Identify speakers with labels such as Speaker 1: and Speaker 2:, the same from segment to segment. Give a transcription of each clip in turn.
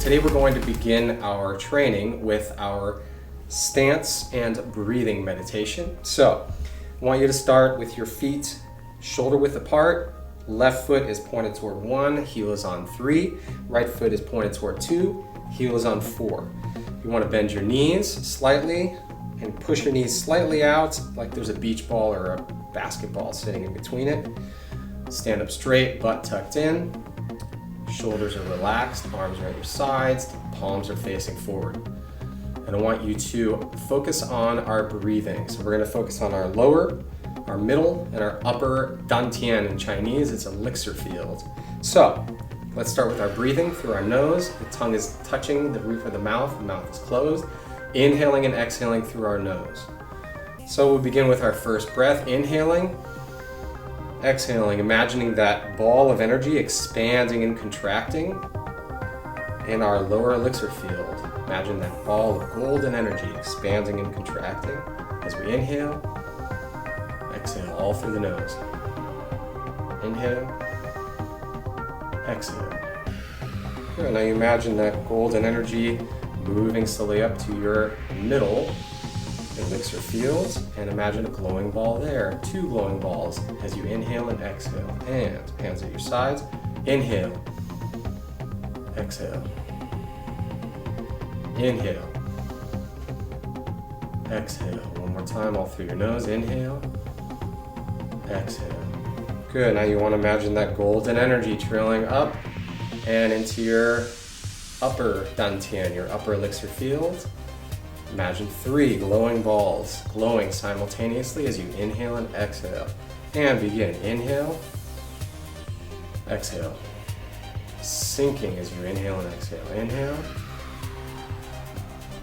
Speaker 1: Today we're going to begin our training with our stance and breathing meditation. So I want you to start with your feet shoulder width apart. Left foot is pointed toward 1, heel is on 3. Right foot is pointed toward 2, heel is on 4. You want to bend your knees slightly and push your knees slightly out like there's a beach ball or a basketball sitting in between it. Stand up straight, butt tucked in. Shoulders are relaxed, arms are at your sides, palms are facing forward. And I want you to focus on our breathing. So we're going to focus on our lower, our middle, and our upper dantian. In Chinese, it's elixir field. So let's start with our breathing through our nose. The tongue is touching the roof of the mouth is closed. Inhaling and exhaling through our nose. So we'll begin with our first breath, inhaling. Exhaling, imagining that ball of energy expanding and contracting in our lower elixir field. Imagine that ball of golden energy expanding and contracting as we inhale, exhale all through the nose. Inhale, exhale. Good. Now you imagine that golden energy moving slowly up to your middle elixir field, and imagine a glowing ball there, 2 glowing balls as you inhale and exhale. And hands at your sides, inhale, exhale, inhale, exhale. One more time, all through your nose, inhale, exhale. Good, now you want to imagine that golden energy trailing up and into your upper dantian, your upper elixir field. Imagine 3 glowing balls glowing simultaneously as you inhale and exhale. And begin. Inhale, exhale. Sinking as you inhale and exhale. Inhale,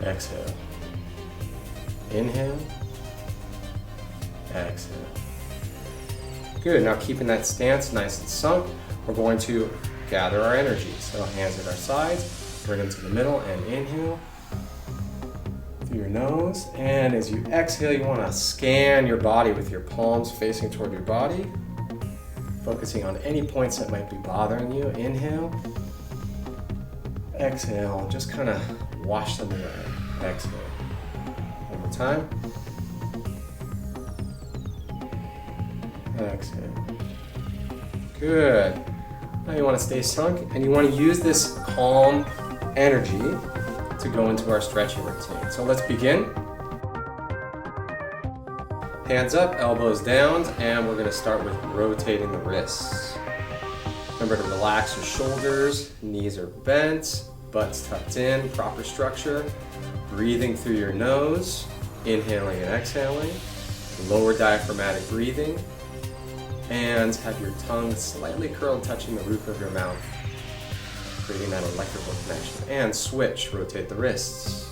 Speaker 1: exhale. Inhale, exhale. Good. Now keeping that stance nice and sunk, we're going to gather our energy. So hands at our sides, bring them to the middle and inhale. Through your nose, and as you exhale, you want to scan your body with your palms facing toward your body, focusing on any points that might be bothering you. Inhale, exhale, just kind of wash them away. Exhale. One more time. Exhale. Good. Now you want to stay sunk, and you want to use this calm energy to go into our stretching routine. So let's begin. Hands up, elbows down, and we're going to start with rotating the wrists. Remember to relax your shoulders, knees are bent, butts tucked in, proper structure. Breathing through your nose, inhaling and exhaling, lower diaphragmatic breathing, and have your tongue slightly curled, touching the roof of your mouth, creating that electrical connection. And switch, rotate the wrists.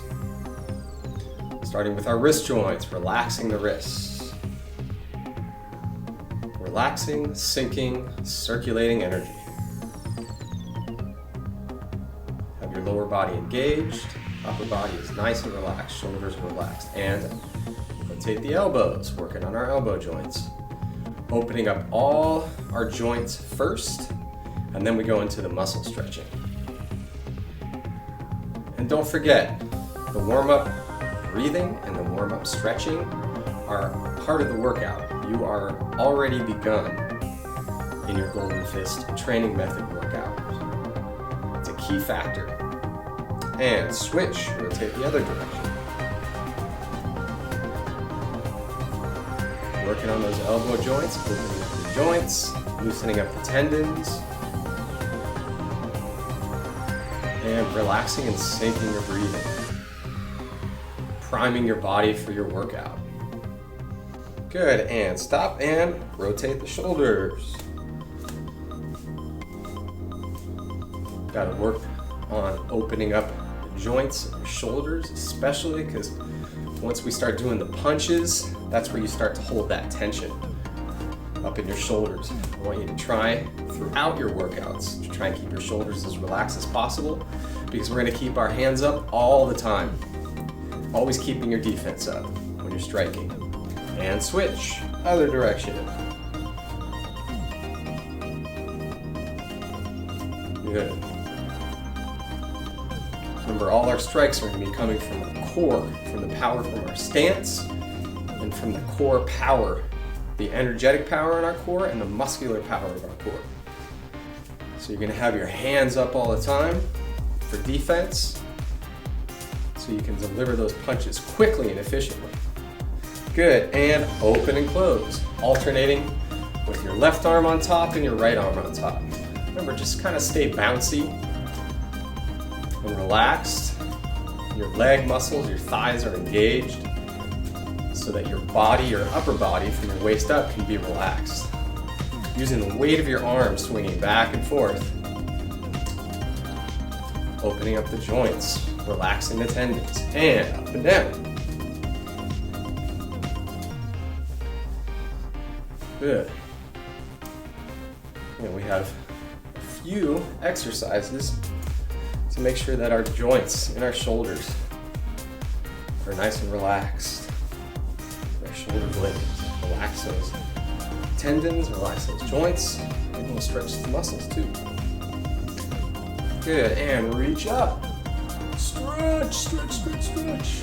Speaker 1: Starting with our wrist joints, relaxing the wrists. Relaxing, sinking, circulating energy. Have your lower body engaged, upper body is nice and relaxed, shoulders are relaxed. And rotate the elbows, working on our elbow joints. Opening up all our joints first, and then we go into the muscle stretching. And don't forget, the warm-up breathing and the warm-up stretching are part of the workout. You are already begun in your Golden Fist training method workout. It's a key factor. And switch, rotate the other direction. Working on those elbow joints, opening up the joints, loosening up the tendons, and relaxing and sinking your breathing. Priming your body for your workout. Good, and stop and rotate the shoulders. Got to work on opening up the joints of your shoulders, especially because once we start doing the punches, that's where you start to hold that tension up in your shoulders. I want you to try throughout your workouts to try and keep your shoulders as relaxed as possible, because we're going to keep our hands up all the time. Always keeping your defense up when you're striking. And switch, other direction. Good. Remember, all our strikes are going to be coming from our core, from the power from our stance, and from the core power, the energetic power in our core and the muscular power of our core. So you're going to have your hands up all the time for defense, so you can deliver those punches quickly and efficiently. Good, and open and close, alternating with your left arm on top and your right arm on top. Remember, just kind of stay bouncy and relaxed. Your leg muscles, your thighs are engaged so that your body, your upper body from your waist up can be relaxed. Using the weight of your arms, swinging back and forth. Opening up the joints, relaxing the tendons, and up and down. Good. And we have a few exercises to make sure that our joints in our shoulders are nice and relaxed. Our shoulder blades, relax those tendons, relax those joints, and we'll stretch the muscles too. Good, and reach up. Stretch, stretch, stretch, stretch.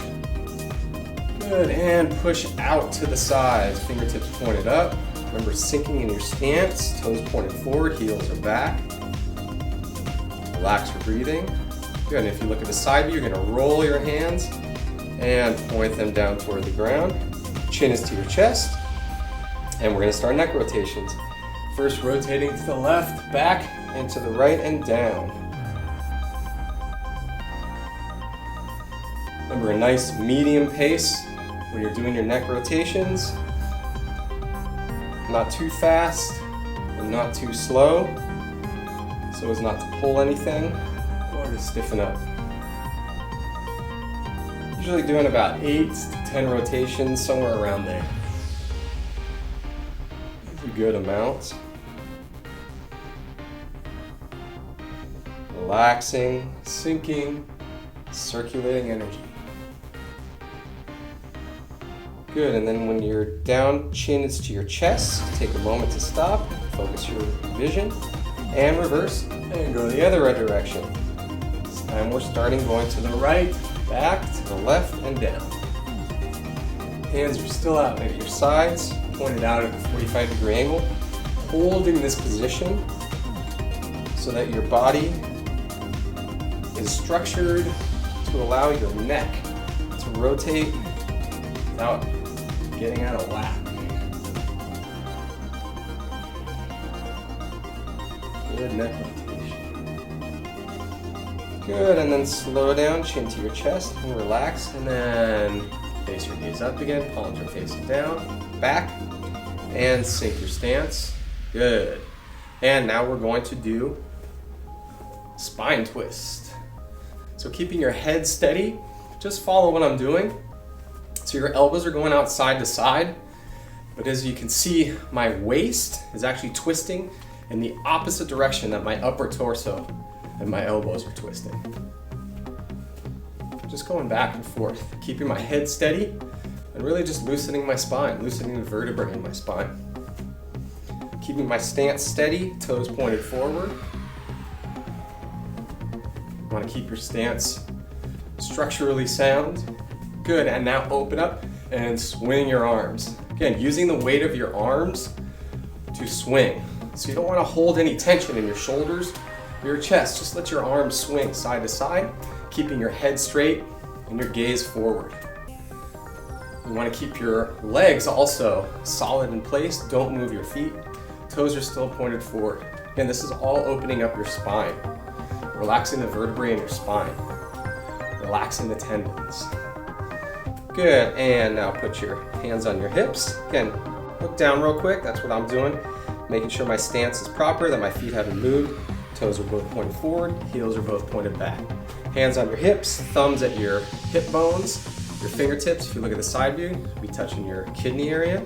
Speaker 1: Good, and push out to the sides, fingertips pointed up. Remember, sinking in your stance, toes pointed forward, heels are back. Relax your breathing. Good, and if you look at the side view, you're gonna roll your hands and point them down toward the ground. Chin is to your chest, and we're gonna start neck rotations. First, rotating to the left, back, and to the right and down. Remember, a nice medium pace when you're doing your neck rotations. Not too fast and not too slow, so as not to pull anything or to stiffen up. Usually doing about 8 to 10 rotations, somewhere around there. That's a good amount. Relaxing, sinking, circulating energy. Good, and then when you're down, chin is to your chest, take a moment to stop, focus your vision, and reverse, and go the other direction. This time we're starting going to the right, back, to the left, and down. Hands are still out at your sides, pointed out at a 45-degree angle, holding this position so that your body is structured to allow your neck to rotate without getting out of whack. Good neck rotation. Good, and then slow down, chin to your chest, and relax, and then face your gaze up again, palms are facing down, back, and sink your stance. Good. And now we're going to do spine twist. So keeping your head steady, just follow what I'm doing. So your elbows are going out side to side, but as you can see, my waist is actually twisting in the opposite direction that my upper torso and my elbows are twisting. Just going back and forth, keeping my head steady and really just loosening my spine, loosening the vertebrae in my spine. Keeping my stance steady, toes pointed forward. You want to keep your stance structurally sound. Good, and now open up and swing your arms. Again, using the weight of your arms to swing. So you don't want to hold any tension in your shoulders or your chest. Just let your arms swing side to side, keeping your head straight and your gaze forward. You want to keep your legs also solid in place. Don't move your feet. Toes are still pointed forward. Again, this is all opening up your spine, relaxing the vertebrae in your spine, relaxing the tendons. Good, and now put your hands on your hips. Again, look down real quick, that's what I'm doing. Making sure my stance is proper, that my feet haven't moved. Toes are both pointed forward, heels are both pointed back. Hands on your hips, thumbs at your hip bones, your fingertips, if you look at the side view, be touching your kidney area.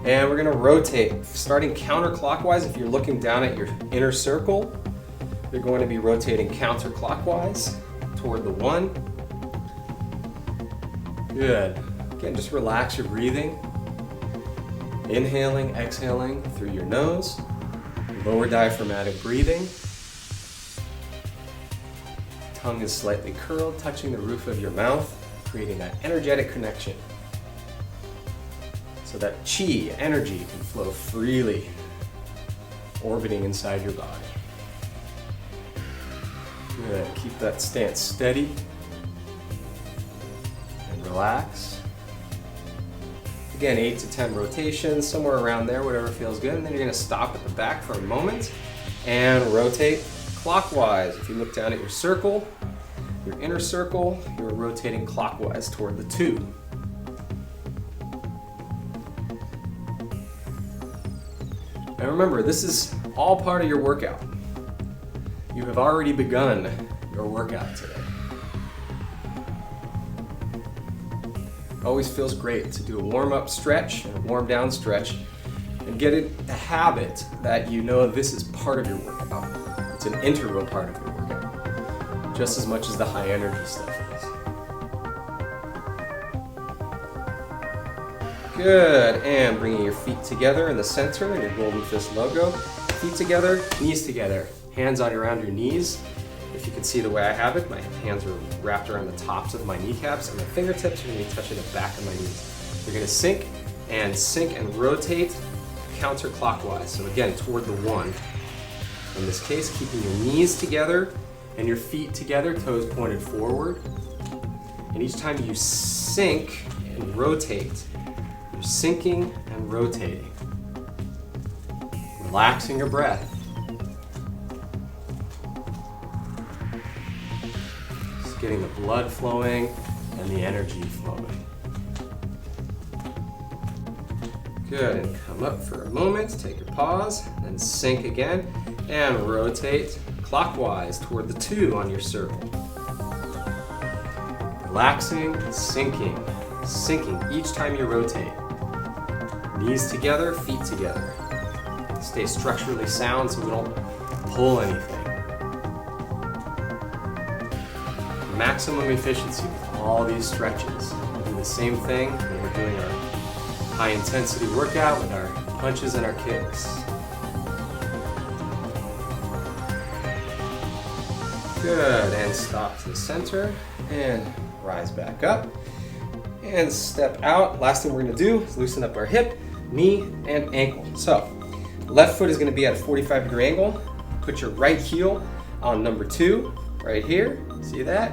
Speaker 1: And we're gonna rotate, starting counterclockwise. If you're looking down at your inner circle, you're going to be rotating counterclockwise toward the 1. Good. Again, just relax your breathing. Inhaling, exhaling through your nose. Lower diaphragmatic breathing. tongue is slightly curled, touching the roof of your mouth, creating that energetic connection. So that chi, energy, can flow freely, orbiting inside your body. Good. Keep that stance steady and relax. Again, 8 to 10 rotations, somewhere around there, whatever feels good. And then you're going to stop at the back for a moment and rotate clockwise. If you look down at your circle, your inner circle, you're rotating clockwise toward the 2. And remember, this is all part of your workout. You have already begun your workout today. Always feels great to do a warm-up stretch and a warm-down stretch and get it the habit that you know this is part of your workout. It's an integral part of your workout, just as much as the high energy stuff is. Good, and bringing your feet together in the center in your Golden Fist logo. Feet together, knees together, hands around your knees. If you can see the way I have it, my hands are wrapped around the tops of my kneecaps and my fingertips are going to be touching the back of my knees. You're going to sink and rotate counterclockwise. So again, toward the 1. In this case, keeping your knees together and your feet together, toes pointed forward. And each time you sink and rotate, you're sinking and rotating. Relaxing your breath. Just getting the blood flowing and the energy flowing. Good, and come up for a moment, take your pause, then sink again, and rotate clockwise toward the 2 on your circle. Relaxing, sinking each time you rotate. Knees together, feet together. Stay structurally sound so we don't pull anything. Maximum efficiency with all these stretches. We'll do the same thing when we're doing our high intensity workout with our punches and our kicks. Good, and stop to the center and rise back up and step out. Last thing we're going to do is loosen up our hip, knee, and ankle. So left foot is going to be at a 45-degree angle. Put your right heel on number 2 right here. See that?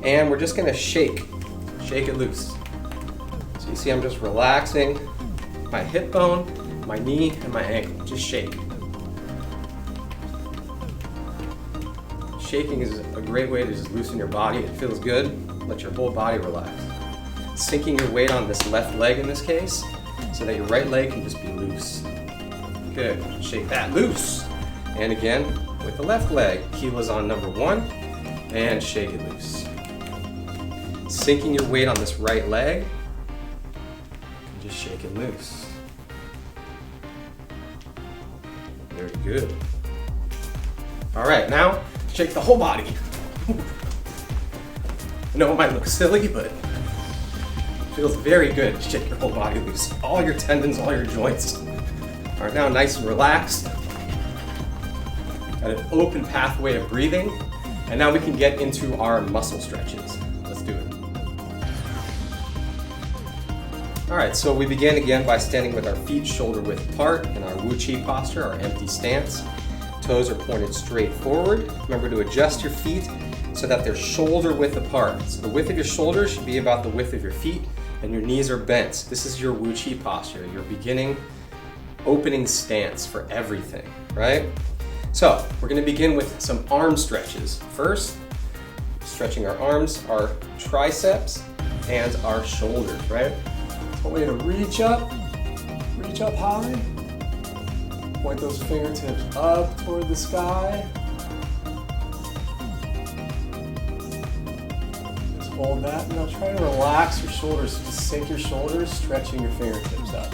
Speaker 1: And we're just going to shake it loose. So you see I'm just relaxing my hip bone, my knee, and my ankle. Just shake. Shaking is a great way to just loosen your body. It feels good. Let your whole body relax. Sinking your weight on this left leg in this case, so that your right leg can just be loose. Good. Shake that loose. And again, with the left leg, heel is on number 1, and shake it loose. Sinking your weight on this right leg, and just shake it loose. Very good. All right, now shake the whole body. I know it might look silly, but it feels very good to shake your whole body loose. All your tendons, all your joints are now nice and relaxed. Got an open pathway of breathing. And now we can get into our muscle stretches. Let's do it. All right, so we begin again by standing with our feet shoulder width apart in our Wu Chi posture, our empty stance. Toes are pointed straight forward. Remember to adjust your feet so that they're shoulder width apart. So the width of your shoulders should be about the width of your feet, and your knees are bent. This is your Wu Chi posture, your beginning, opening stance for everything, right? So we're going to begin with some arm stretches. First, stretching our arms, our triceps, and our shoulders, right? So a way to reach up high. Point those fingertips up toward the sky. Just hold that. Now try to relax your shoulders. Just sink your shoulders, stretching your fingertips up.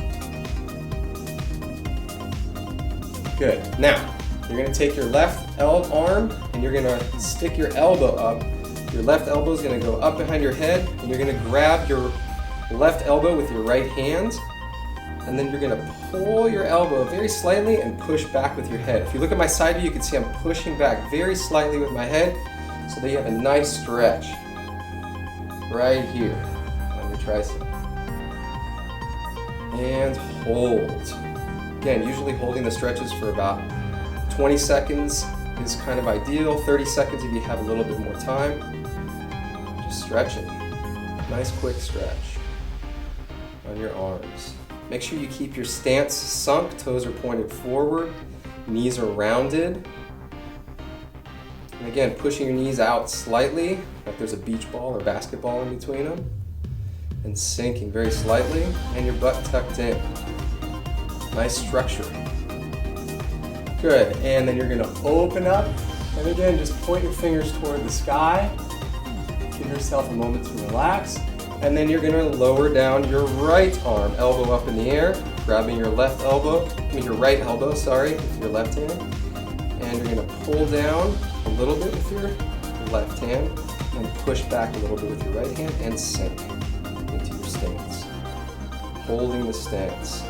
Speaker 1: Good. Now, you're going to take your left arm and you're going to stick your elbow up. Your left elbow is going to go up behind your head, and you're going to grab your left elbow with your right hand, and then you're going to pull your elbow very slightly and push back with your head. If you look at my side view, you can see I'm pushing back very slightly with my head, so that you have a nice stretch right here on your tricep. And hold. Again, usually holding the stretches for about 20 seconds is kind of ideal. 30 seconds if you have a little bit more time. Just stretching. Nice quick stretch on your arms. Make sure you keep your stance sunk, toes are pointed forward, knees are rounded. And again, pushing your knees out slightly, like there's a beach ball or basketball in between them. And sinking very slightly, and your butt tucked in. Nice structure. Good, and then you're gonna open up, and again, just point your fingers toward the sky. Give yourself a moment to relax, and then you're gonna lower down your right arm, elbow up in the air, grabbing your right elbow, with your left hand, and you're gonna pull down a little bit with your left hand, and push back a little bit with your right hand, and sink into your stance. Holding the stance.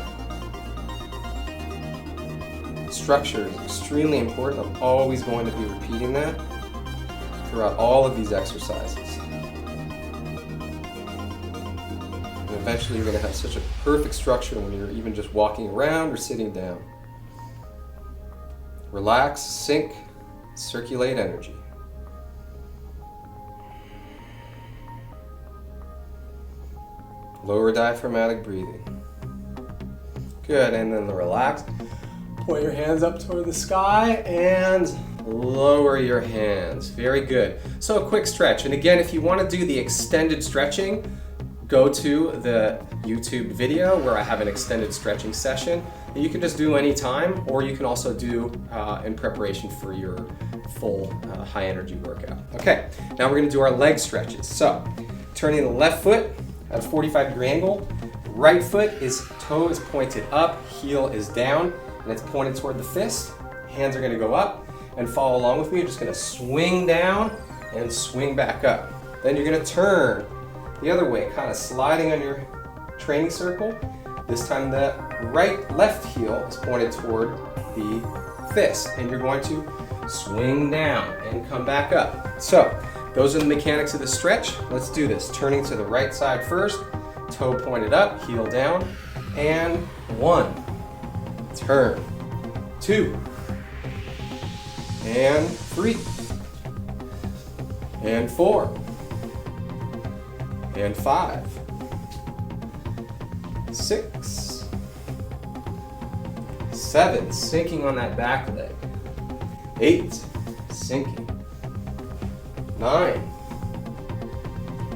Speaker 1: Structure is extremely important. I'm always going to be repeating that throughout all of these exercises. And eventually you're going to have such a perfect structure when you're even just walking around or sitting down. Relax, sink, circulate energy. Lower diaphragmatic breathing. Good, and then relax. Point your hands up toward the sky and lower your hands. Very good. So a quick stretch. And again, if you want to do the extended stretching, go to the YouTube video where I have an extended stretching session that you can just do anytime, or you can also do in preparation for your full high energy workout. Okay, now we're going to do our leg stretches. So turning the left foot at a 45-degree angle, right foot is toe is pointed up, heel is down, and it's pointed toward the fist. Hands are gonna go up, and follow along with me. You're just gonna swing down and swing back up. Then you're gonna turn the other way, kind of sliding on your training circle. This time the left heel is pointed toward the fist, and you're going to swing down and come back up. So those are the mechanics of the stretch. Let's do this. Turning to the right side first, toe pointed up, heel down, and 1. Turn. 2. And 3. And 4. And 5. 6. 7. Sinking on that back leg. 8. Sinking. 9.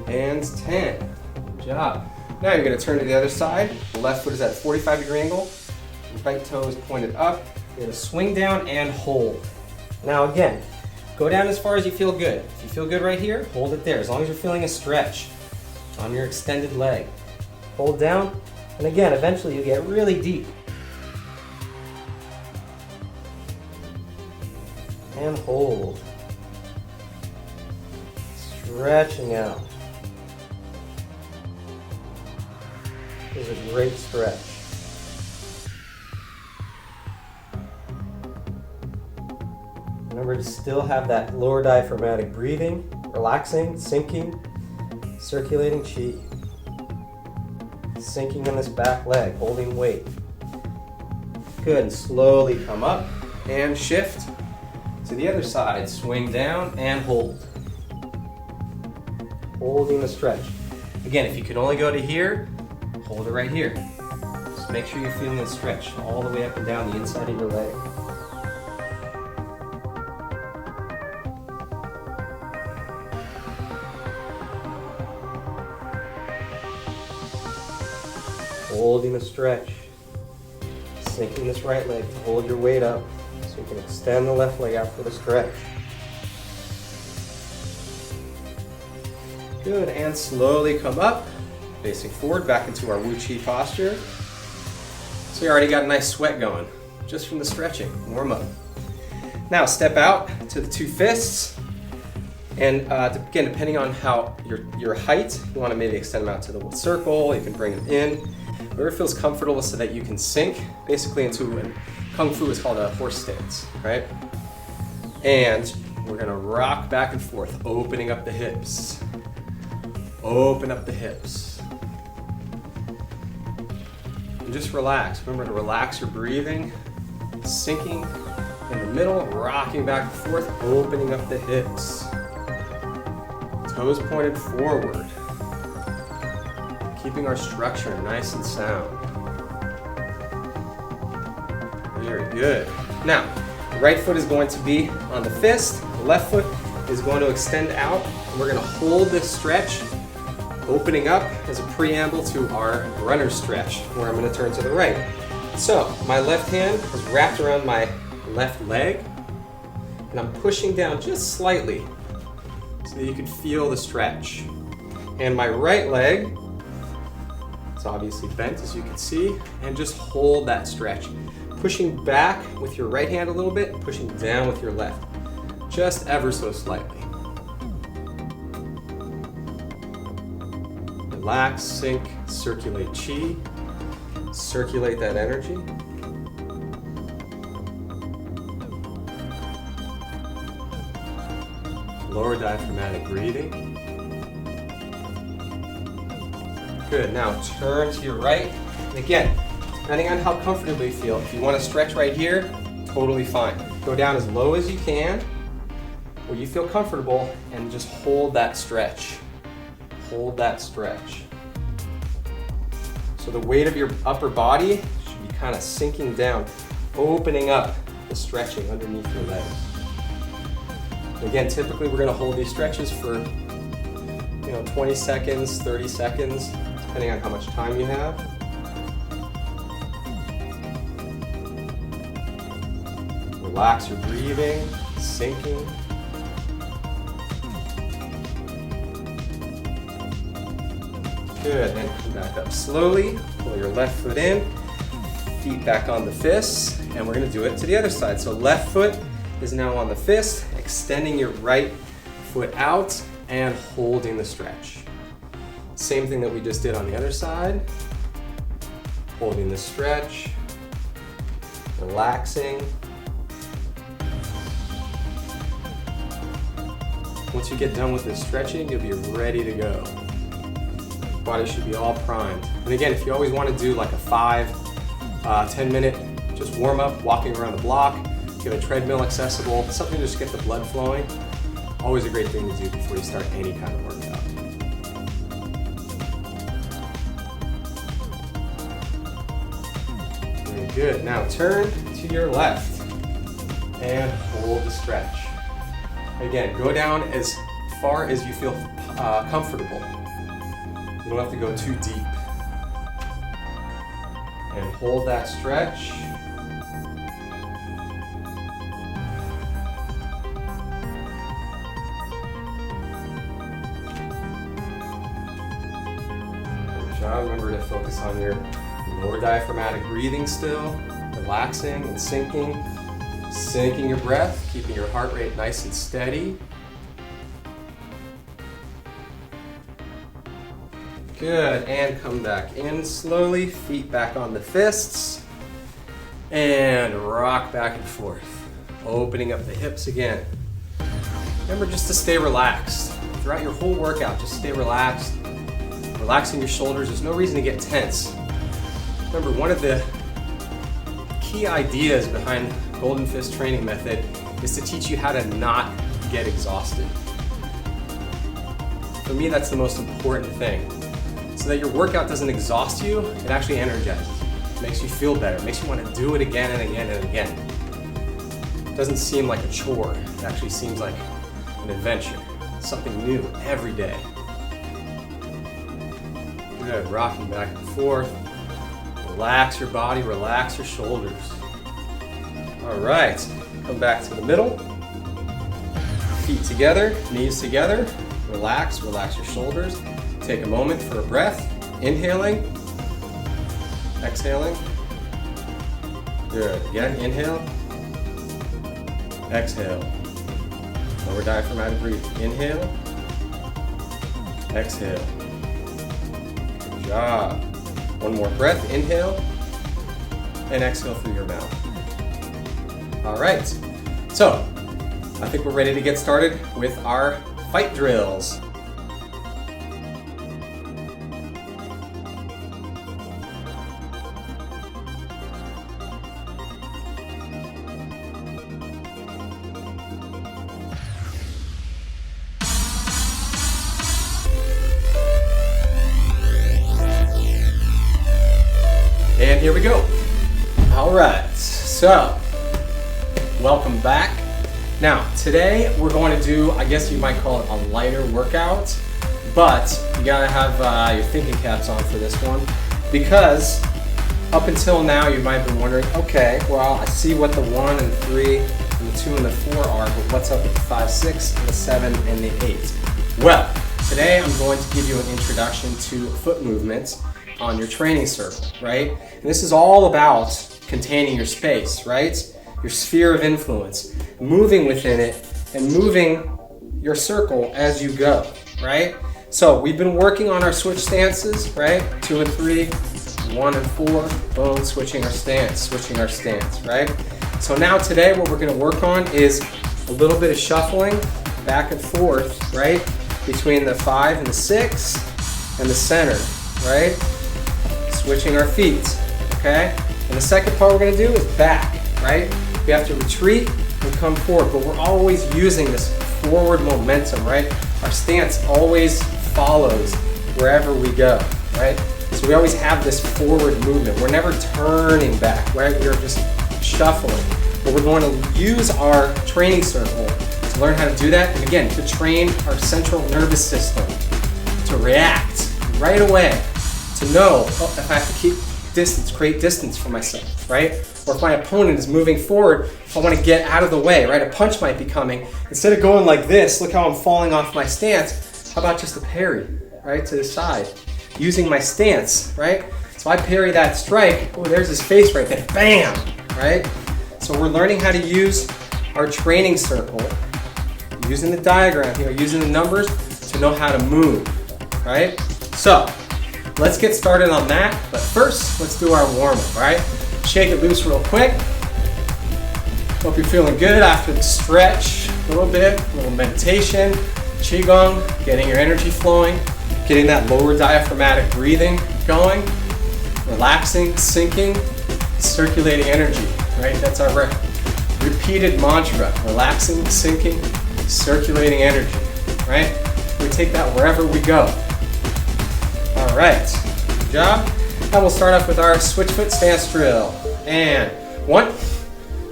Speaker 1: And 10. Good job. Now you're going to turn to the other side. The left foot is at a 45-degree angle. Right toe is pointed up. You're going to swing down and hold. Now again, go down as far as you feel good. If you feel good right here, hold it there. As long as you're feeling a stretch on your extended leg. Hold down, and again, eventually you get really deep. And hold. Stretching out. This is a great stretch. Remember to still have that lower diaphragmatic breathing, relaxing, sinking, circulating chi. Sinking on this back leg, holding weight. Good, and slowly come up and shift to the other side. Swing down and hold. Holding the stretch. Again, if you can only go to here, hold it right here. Just make sure you're feeling the stretch all the way up and down the inside of your leg. Holding the stretch, sinking this right leg to hold your weight up so you can extend the left leg out for the stretch. Good, and slowly come up, facing forward, back into our Wu Chi posture. So you already got a nice sweat going, just from the stretching. Warm up. Now step out to the 2 fists, and again, depending on how your height, you want to maybe extend them out to the circle, you can bring them in. Wherever feels comfortable so that you can sink basically into Kung Fu is called a horse stance, right? And We're gonna rock back and forth, opening up the hips. Open up the hips. And just relax. Remember to relax your breathing, sinking in the middle, rocking back and forth, opening up the hips. Toes pointed forward. Keeping our structure nice and sound. Very good. Now, the right foot is going to be on the fist. The left foot is going to extend out. And we're going to hold this stretch, opening up as a preamble to our runner stretch, where I'm going to turn to the right. So, my left hand is wrapped around my left leg, and I'm pushing down just slightly so that you can feel the stretch. And my right leg, it's obviously bent as you can see, and just hold that stretch. Pushing back with your right hand a little bit, pushing down with your left, just ever so slightly. Relax, sink, circulate chi, circulate that energy. Lower diaphragmatic breathing. Good, now turn to your right. And again, depending on how comfortable you feel, if you want to stretch right here, totally fine. Go down as low as you can, where you feel comfortable, and just hold that stretch. Hold that stretch. So the weight of your upper body should be kind of sinking down, opening up the stretching underneath your legs. Again, typically we're going to hold these stretches for 20 seconds, 30 seconds, depending on how much time you have. Relax your breathing, sinking. Good, then come back up slowly. Pull your left foot in, feet back on the fists, and we're going to do it to the other side. So left foot is now on the fist, extending your right foot out and holding the stretch. Same thing that we just did on the other side. Holding the stretch, relaxing. Once you get done with this stretching, you'll be ready to go. Body should be all primed. And again, if you always want to do like a 5-10 minute just warm up, walking around the block, if you have a treadmill accessible, something to just get the blood flowing, always a great thing to do before you start any kind of workout. Very good. Now turn to your left and hold the stretch. Again, go down as far as you feel comfortable. You don't have to go too deep. And hold that stretch. Good job. Remember to focus on your lower diaphragmatic breathing still, relaxing and sinking. Sinking your breath, keeping your heart rate nice and steady. Good, and come back in slowly, feet back on the fists, and rock back and forth, opening up the hips again. Remember just to stay relaxed. Throughout your whole workout, just stay relaxed, relaxing your shoulders. There's no reason to get tense. Remember, one of the key ideas behind Golden Fist training method is to teach you how to not get exhausted. For me, that's the most important thing. So that your workout doesn't exhaust you, it actually energizes you. It makes you feel better. It makes you want to do it again and again and again. It doesn't seem like a chore. It actually seems like an adventure. Something new every day. Good, rocking back and forth. Relax your body, relax your shoulders. All right, come back to the middle. Feet together, knees together. Relax, relax your shoulders. Take a moment for a breath. Inhaling, exhaling. Good, again, inhale, exhale. Lower diaphragmatic breathing. Inhale, exhale. Good job. One more breath, inhale, and exhale through your mouth. All right, so I think we're ready to get started with our fight drills. And here we go. All right, so welcome back. Now, today we're going to do, I guess you might call it a lighter workout, but you gotta have your thinking caps on for this one, because up until now you might be wondering, okay, well, I see what the 1 and 3 and the 2 and the 4 are, but what's up with the 5, 6, and the 7 and the 8? Well, today I'm going to give you an introduction to foot movements on your training circle, right? And this is all about containing your space, right? Your sphere of influence, moving within it and moving your circle as you go, right? So we've been working on our switch stances, right? 2 and 3, 1 and 4, boom, switching our stance, right? So now today what we're gonna work on is a little bit of shuffling back and forth, right? Between the 5 and the 6 and the center, right? Switching our feet, okay? And the second part we're gonna do is back, right? We have to retreat and come forward, but we're always using this forward momentum, right? Our stance always follows wherever we go, right? So we always have this forward movement. We're never turning back, right? We're just shuffling. But we're going to use our training circle to learn how to do that, and again, to train our central nervous system to react right away, to know, oh, if I have to keep distance, create distance for myself, right? Or if my opponent is moving forward, if I want to get out of the way, right? A punch might be coming. Instead of going like this, look how I'm falling off my stance. How about just a parry, right? To the side, using my stance, right? So I parry that strike. Oh, there's his face right there. Bam, right? So we're learning how to use our training circle, using the diagram here, using the numbers to know how to move, right? So let's get started on that, but first, let's do our warm-up, right? Shake it loose real quick. Hope you're feeling good after the stretch, a little bit, a little meditation, Qigong, getting your energy flowing, getting that lower diaphragmatic breathing going, relaxing, sinking, circulating energy, right? That's our repeated mantra, relaxing, sinking, circulating energy, right? We take that wherever we go. All right, good job. Now we'll start off with our switch foot stance drill. And 1,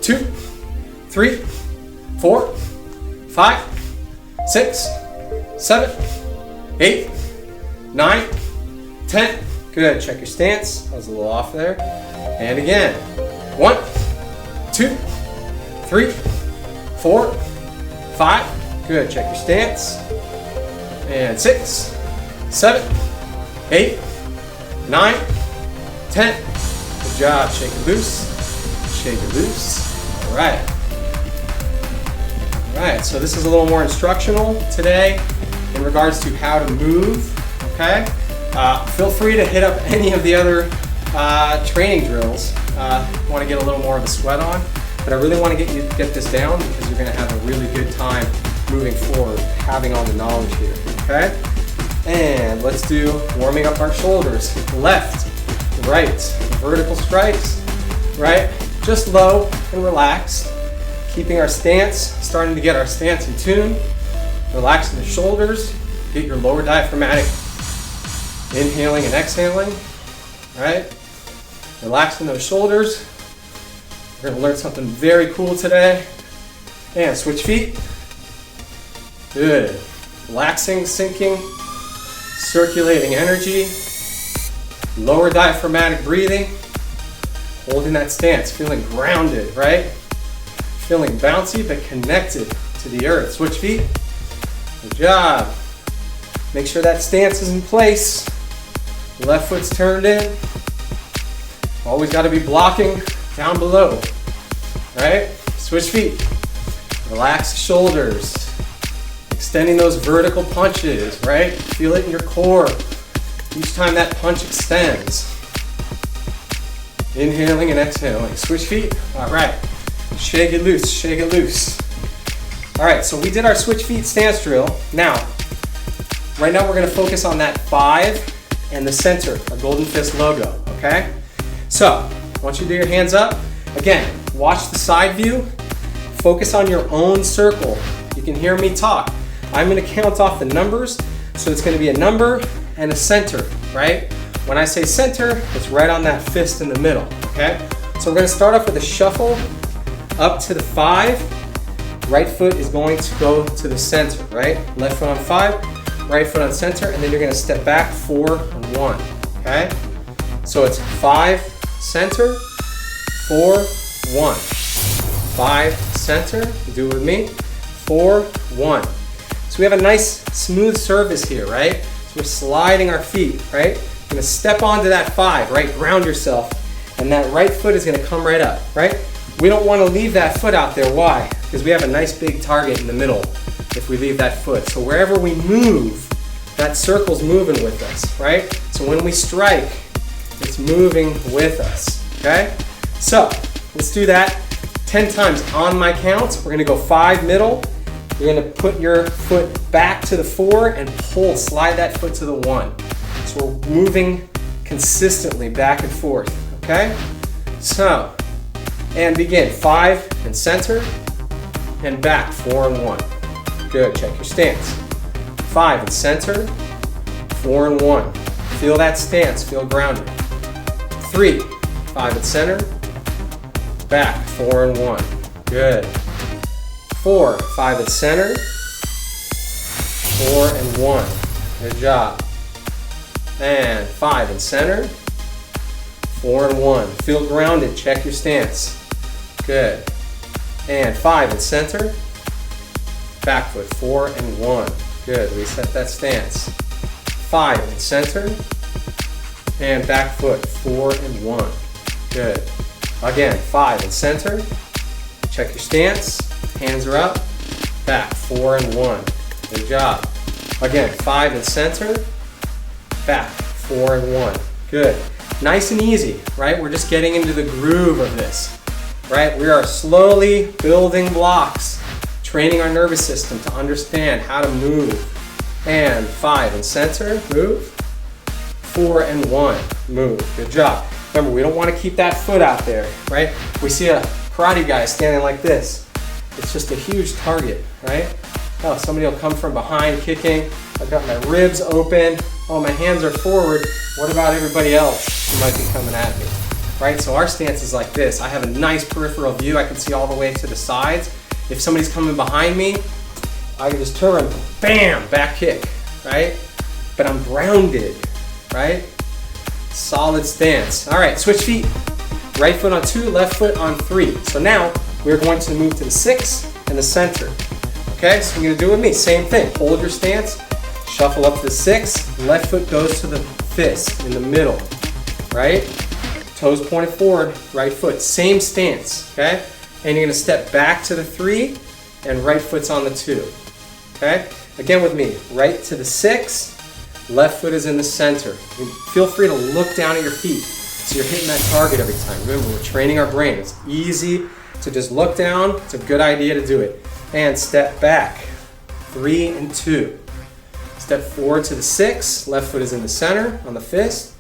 Speaker 1: 2, 3, 4, 5, 6, 7, 8, 9, 10. Good, check your stance. I was a little off there. And again, 1, 2, 3, 4, 5. Good, check your stance. And 6, 7, 8, 9, 10. Good job. Shake it loose. Shake it loose. All right. All right. So this is a little more instructional today in regards to how to move. Okay. Feel free to hit up any of the other training drills. Want to get a little more of a sweat on, but I really want to get this down because you're going to have a really good time moving forward, having all the knowledge here. Okay. And let's do warming up our shoulders. Left, right, vertical strikes, right? Just low and relaxed. Keeping our stance, starting to get our stance in tune. Relaxing the shoulders, get your lower diaphragmatic inhaling and exhaling, right? Relaxing those shoulders. We're gonna learn something very cool today. And switch feet. Good. Relaxing, sinking, circulating energy, lower diaphragmatic breathing, holding that stance, feeling grounded, right? Feeling bouncy but connected to the earth. Switch feet. Good job. Make sure that stance is in place. Left foot's turned in. Always got to be blocking down below, right? Switch feet. Relax the shoulders. Extending those vertical punches, right? Feel it in your core each time that punch extends. Inhaling and exhaling. Switch feet. All right. Shake it loose, shake it loose. All right, so we did our switch feet stance drill. Right now we're gonna focus on that 5 and the center, our Golden Fist logo, okay? So, I want you to do your hands up. Again, watch the side view. Focus on your own circle. You can hear me talk. I'm gonna count off the numbers, so it's gonna be a number and a center, right? When I say center, it's right on that fist in the middle, okay? So we're gonna start off with a shuffle up to the 5. Right foot is going to go to the center, right? Left foot on 5, right foot on center, and then you're gonna step back 4 and 1, okay? So it's 5, center, 4, 1. 5, center, do it with me, 4, 1. So we have a nice smooth surface here, right? So we're sliding our feet, right? You're gonna step onto that 5, right? Ground yourself, and that right foot is gonna come right up, right? We don't wanna leave that foot out there, why? Because we have a nice big target in the middle if we leave that foot. So wherever we move, that circle's moving with us, right? So when we strike, it's moving with us, okay? So let's do that 10 times on my count. We're gonna go 5 middle. You're gonna put your foot back to the 4 and pull, slide that foot to the 1. So we're moving consistently back and forth, okay? So, and begin, 5 and center, and back, 4 and 1. Good, check your stance. 5 and center, 4 and 1. Feel that stance, feel grounded. 3, 5 and center, back, 4 and 1. Good. 4, 5 and center, 4 and 1. Good job. And 5 and center, 4 and 1. Feel grounded, check your stance. Good. And 5 and center, back foot, 4 and 1. Good, reset that stance. 5 and center, and back foot, 4 and 1. Good. Again, 5 and center, check your stance, hands are up, back, 4 and 1. Good job. Again, 5 and center, back, 4 and 1. Good. Nice and easy, right? We're just getting into the groove of this, right? We are slowly building blocks, training our nervous system to understand how to move. And 5 and center, move. 4 and 1, move. Good job. Remember, we don't want to keep that foot out there, right? We see a karate guy standing like this. It's just a huge target, right? Oh, somebody will come from behind kicking. I've got my ribs open. Oh, my hands are forward. What about everybody else who might be coming at me, right? So our stance is like this. I have a nice peripheral view. I can see all the way to the sides. If somebody's coming behind me, I can just turn, bam, back kick, right? But I'm grounded, right? Solid stance. All right, switch feet. Right foot on 2, left foot on 3. So now we're going to move to the 6 and the center. Okay, so you're gonna do it with me. Same thing. Hold your stance, shuffle up to the 6, left foot goes to the fist in the middle, right? Toes pointed forward, right foot. Same stance, okay? And you're gonna step back to the 3 and right foot's on the 2. Okay? Again with me. Right to the 6, left foot is in the center. Feel free to look down at your feet so you're hitting that target every time. Remember, we're training our brain. It's easy to just look down. It's a good idea to do it. And step back. 3 and 2. Step forward to the 6, left foot is in the center on the fist.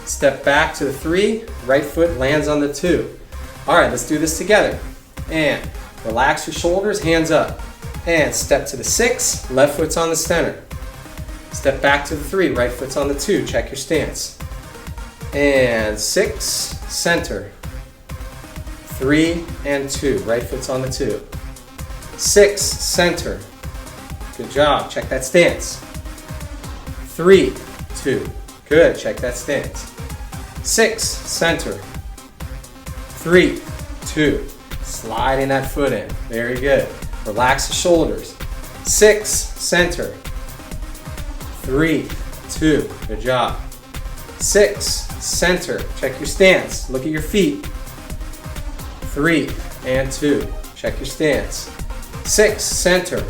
Speaker 1: Step back to the 3, right foot lands on the 2. All right, let's do this together. And relax your shoulders, hands up. And step to the 6, left foot's on the center. Step back to the 3, right foot's on the 2. Check your stance. And 6, center. 3 and 2, right foot's on the 2. 6, center. Good job, check that stance. 3, 2, good, check that stance. 6, center. 3, 2, sliding that foot in, very good. Relax the shoulders. 6, center. 3, 2, good job. 6, center, check your stance, look at your feet. 3 and 2, check your stance. 6, center.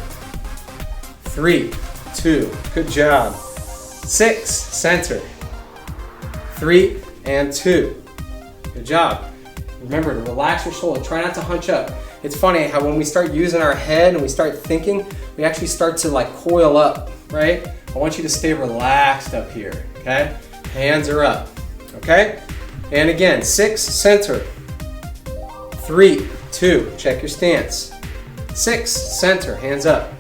Speaker 1: 3, 2, good job. 6, center. 3 and 2, good job. Remember to relax your shoulder, try not to hunch up. it's funny how when we start using our head and we start thinking, we actually start to like coil up, right? I want you to stay relaxed up here, okay? Hands are up, okay? And again, 6, center. 3, 2, check your stance. 6, center, hands up.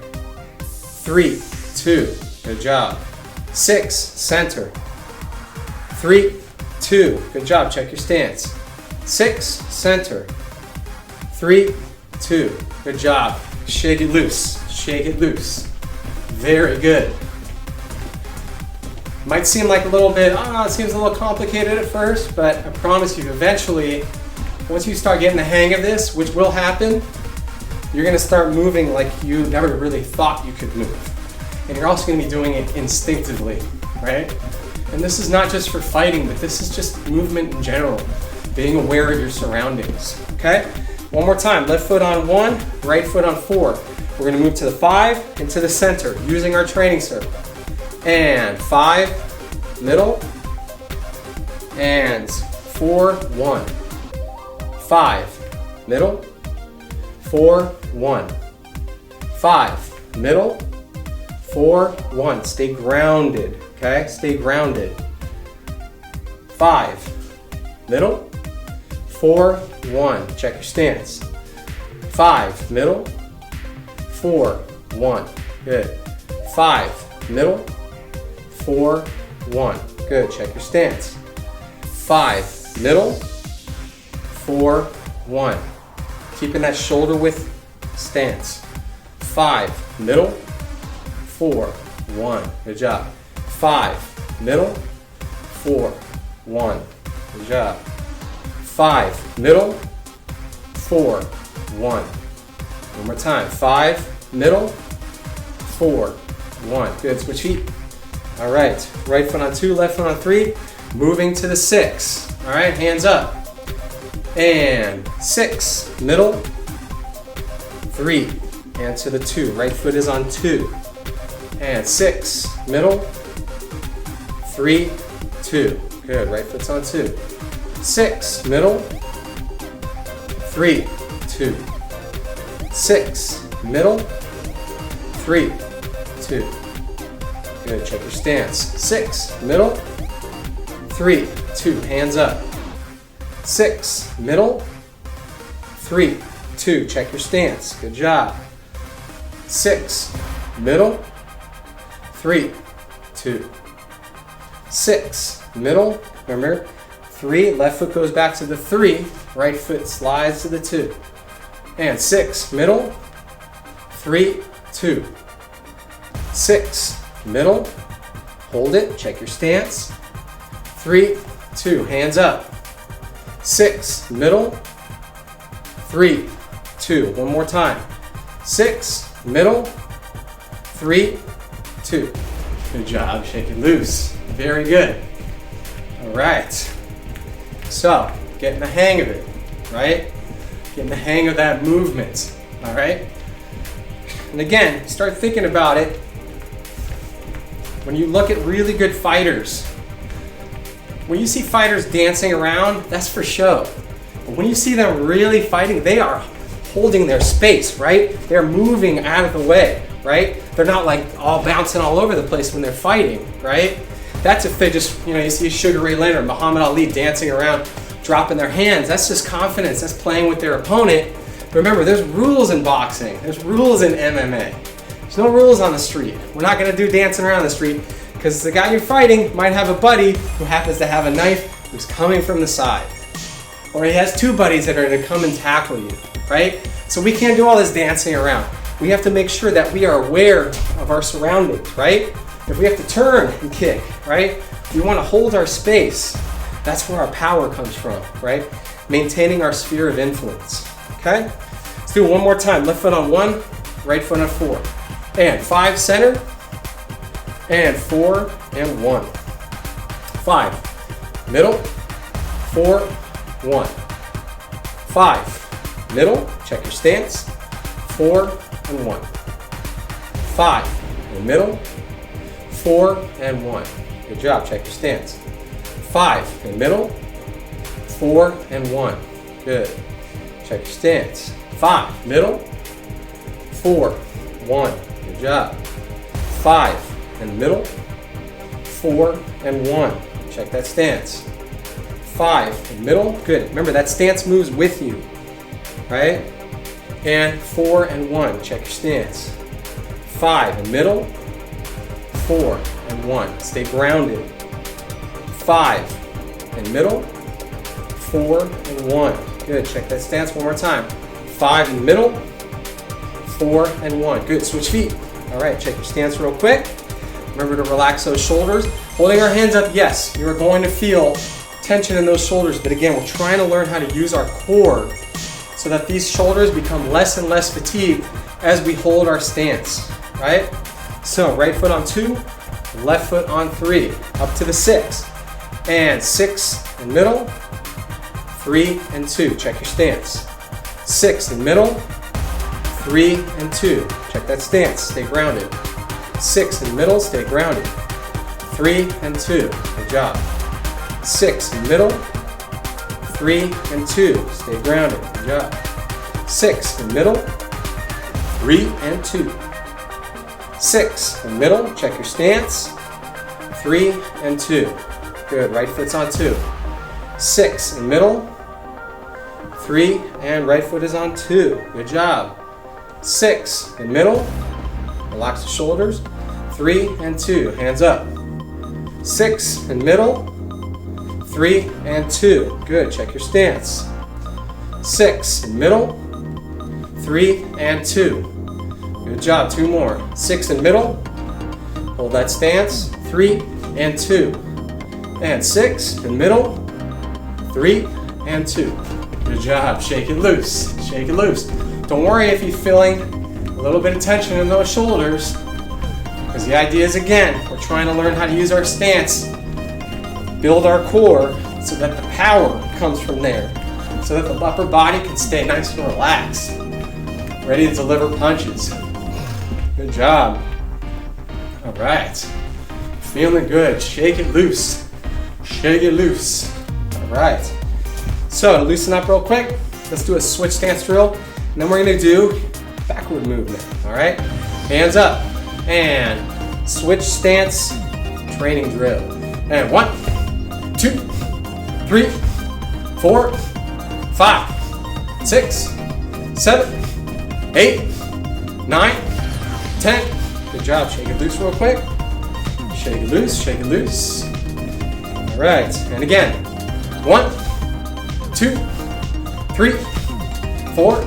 Speaker 1: 3, 2, good job. 6, center. 3, 2, good job, check your stance. 6, center. 3, 2, good job. Shake it loose, shake it loose. Very good. Might seem like a little bit, it seems a little complicated at first, but I promise you, eventually, once you start getting the hang of this, which will happen, you're gonna start moving like you never really thought you could move. And you're also gonna be doing it instinctively, right? And this is not just for fighting, but this is just movement in general, being aware of your surroundings, okay? One more time, left foot on 1, right foot on 4. We're gonna move to the 5 and to the center using our training circle. And 5, middle, and 4, 1. 5, middle, 4, 1. 5, middle, 4, 1. Stay grounded, okay? Stay grounded. 5, middle, 4, 1. Check your stance. 5, middle, 4, 1. Good. 5, middle, 4, 1. Good. Check your stance. 5, middle, 4, 1. Keeping that shoulder width stance. 5, middle, 4, 1. Good job. 5, middle, 4, 1. Good job. 5, middle, 4, 1. One more time. 5, middle, 4, 1. Good. Switch feet. All right. Right foot on 2, left foot on 3. Moving to the 6. All right. Hands up. And 6, middle, 3, and to the 2. Right foot is on 2. And 6, middle, 3, 2. Good. Right foot's on 2. 6, middle, 3, 2. 6, middle, 3, 2. Good. Check your stance. 6, middle, 3, 2. Hands up. 6, middle, 3, 2. Check your stance. Good job. 6, middle, 3, 2. 6, middle, remember, 3, left foot goes back to the 3, right foot slides to the 2. And 6, middle, 3, 2. 6, middle, hold it, check your stance. 3, 2, hands up. 6, middle, 3, 2. One more time. 6, middle, 3, 2. Good job, shake it loose. Very good. All right. So, getting the hang of it, right? Getting the hang of that movement, all right? And again, start thinking about it. When you look at really good fighters, when you see fighters dancing around, that's for show. But when you see them really fighting, they are holding their space, right? They're moving out of the way, right? They're not like all bouncing all over the place when they're fighting, right? That's if they just, you see Sugar Ray Leonard or Muhammad Ali dancing around, dropping their hands. That's just confidence. That's playing with their opponent. But remember, there's rules in boxing. There's rules in MMA. There's no rules on the street. We're not going to do dancing around the street because the guy you're fighting might have a buddy who happens to have a knife who's coming from the side. Or he has two buddies that are going to come and tackle you, right? So we can't do all this dancing around. We have to make sure that we are aware of our surroundings, right? If we have to turn and kick, right? We want to hold our space. That's where our power comes from, right? Maintaining our sphere of influence, okay? Let's do it one more time. Left foot on 1, right foot on 4. And 5, center. And 4, and 1. 5, middle, 4, 1. 5, middle, check your stance. 4, and 1. 5, in the middle. 4, and 1. Good job, check your stance. 5, in the middle. 4, and 1. Good. Check your stance. 5, middle, 4, 1, good job. 5 and middle, 4 and 1. Check that stance. 5 and middle, good. Remember that stance moves with you, right? And 4 and 1, check your stance. 5 and middle, 4 and 1. Stay grounded. 5 and middle, 4 and 1. Good, check that stance one more time. 5 in the middle, 4 and 1. Good, switch feet. All right, check your stance real quick. Remember to relax those shoulders. Holding our hands up, yes, you are going to feel tension in those shoulders, but again, we're trying to learn how to use our core so that these shoulders become less and less fatigued as we hold our stance, right? So right foot on 2, left foot on 3, up to the 6. And 6 in middle, 3 and 2, check your stance. 6 in middle, 3 and 2, check that stance, stay grounded. 6 in middle, stay grounded. 3 and 2, good job. 6 in middle, 3 and 2, stay grounded, good job. 6 in middle, 3 and 2. 6 in middle, check your stance. 3 and 2, good, right foot's on 2. 6 in middle, 3 and right foot is on 2, good job. 6 in middle, relax the shoulders. 3 and 2, hands up. 6 in middle, 3 and 2, good, check your stance. 6 in middle, 3 and 2, good job, 2 more. 6 in middle, hold that stance, 3 and 2. And 6 in middle, 3 and 2. Good job, shake it loose, shake it loose. Don't worry if you're feeling a little bit of tension in those shoulders, because the idea is, again, we're trying to learn how to use our stance, build our core so that the power comes from there, so that the upper body can stay nice and relaxed, ready to deliver punches. Good job. All right, feeling good, shake it loose, shake it loose. All right, so to loosen up real quick, let's do a switch stance drill, and then we're gonna do backward movement, all right? Hands up, and switch stance training drill. And 1, 2, 3, 4, 5, 6, 7, 8, 9, 10. Good job, shake it loose real quick. Shake it loose, shake it loose. All right, and again. 1, 2, 3, 4,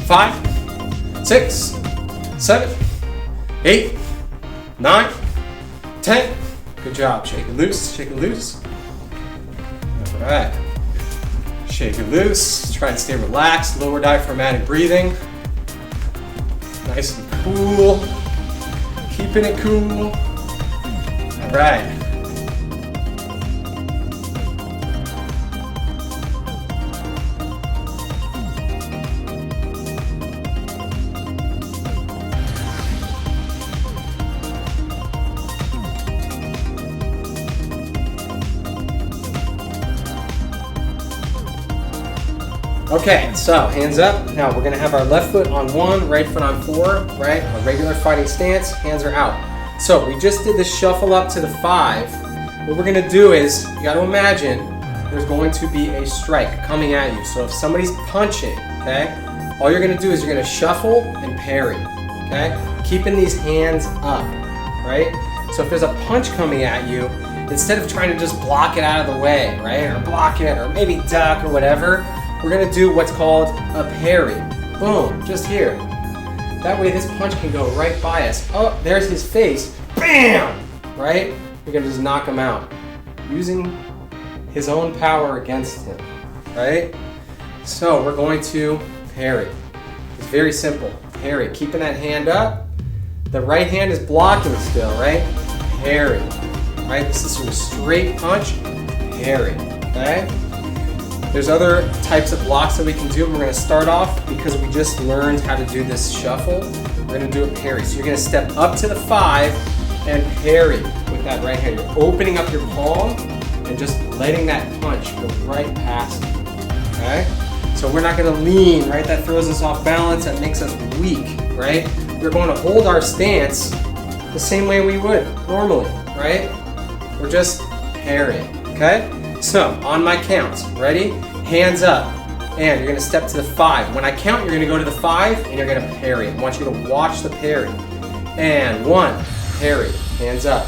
Speaker 1: 5, 6, 7, 8, 9, 10. Good job. Shake it loose. Shake it loose. All right. Shake it loose. Try and stay relaxed. Lower diaphragmatic breathing. Nice and cool. Keeping it cool. All right. Okay, so hands up. Now we're gonna have our left foot on 1, right foot on 4, right? A regular fighting stance, hands are out. So we just did the shuffle up to the 5. What we're gonna do is, you gotta imagine there's going to be a strike coming at you. So if somebody's punching, okay, all you're gonna do is you're gonna shuffle and parry, okay? Keeping these hands up, right? So if there's a punch coming at you, instead of trying to just block it out of the way, right? Or block it, or maybe duck or whatever, we're gonna do what's called a parry. Boom, just here. That way this punch can go right by us. Oh, there's his face. Bam! Right? We're gonna just knock him out. Using his own power against him, right? So we're going to parry. It's very simple. Parry, keeping that hand up. The right hand is blocking still, right? Parry, right? This is a straight punch. Parry, okay? There's other types of blocks that we can do. We're going to start off, because we just learned how to do this shuffle, we're going to do a parry. So you're going to step up to the 5 and parry with that right hand. You're opening up your palm and just letting that punch go right past you, okay? So we're not gonna lean, right? That throws us off balance, that makes us weak, right? We're going to hold our stance the same way we would normally, right? We're just parrying, okay? So, on my count, ready? Hands up, and you're gonna step to the 5. When I count, you're gonna go to the 5, and you're gonna parry. I want you to watch the parry. And 1, parry, hands up,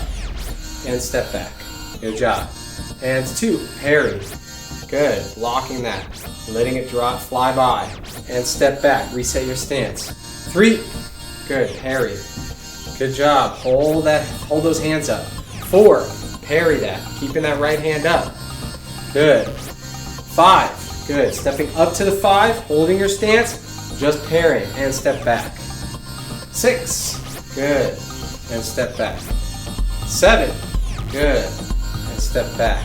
Speaker 1: and step back. Good job. And 2, parry. Good, blocking that, letting it drop, fly by, and step back, reset your stance. 3, good, parry. Good job, hold those hands up. 4, parry that, keeping that right hand up. Good. 5, good, stepping up to the 5, holding your stance, just parrying, and step back. 6, good, and step back. 7, good, and step back.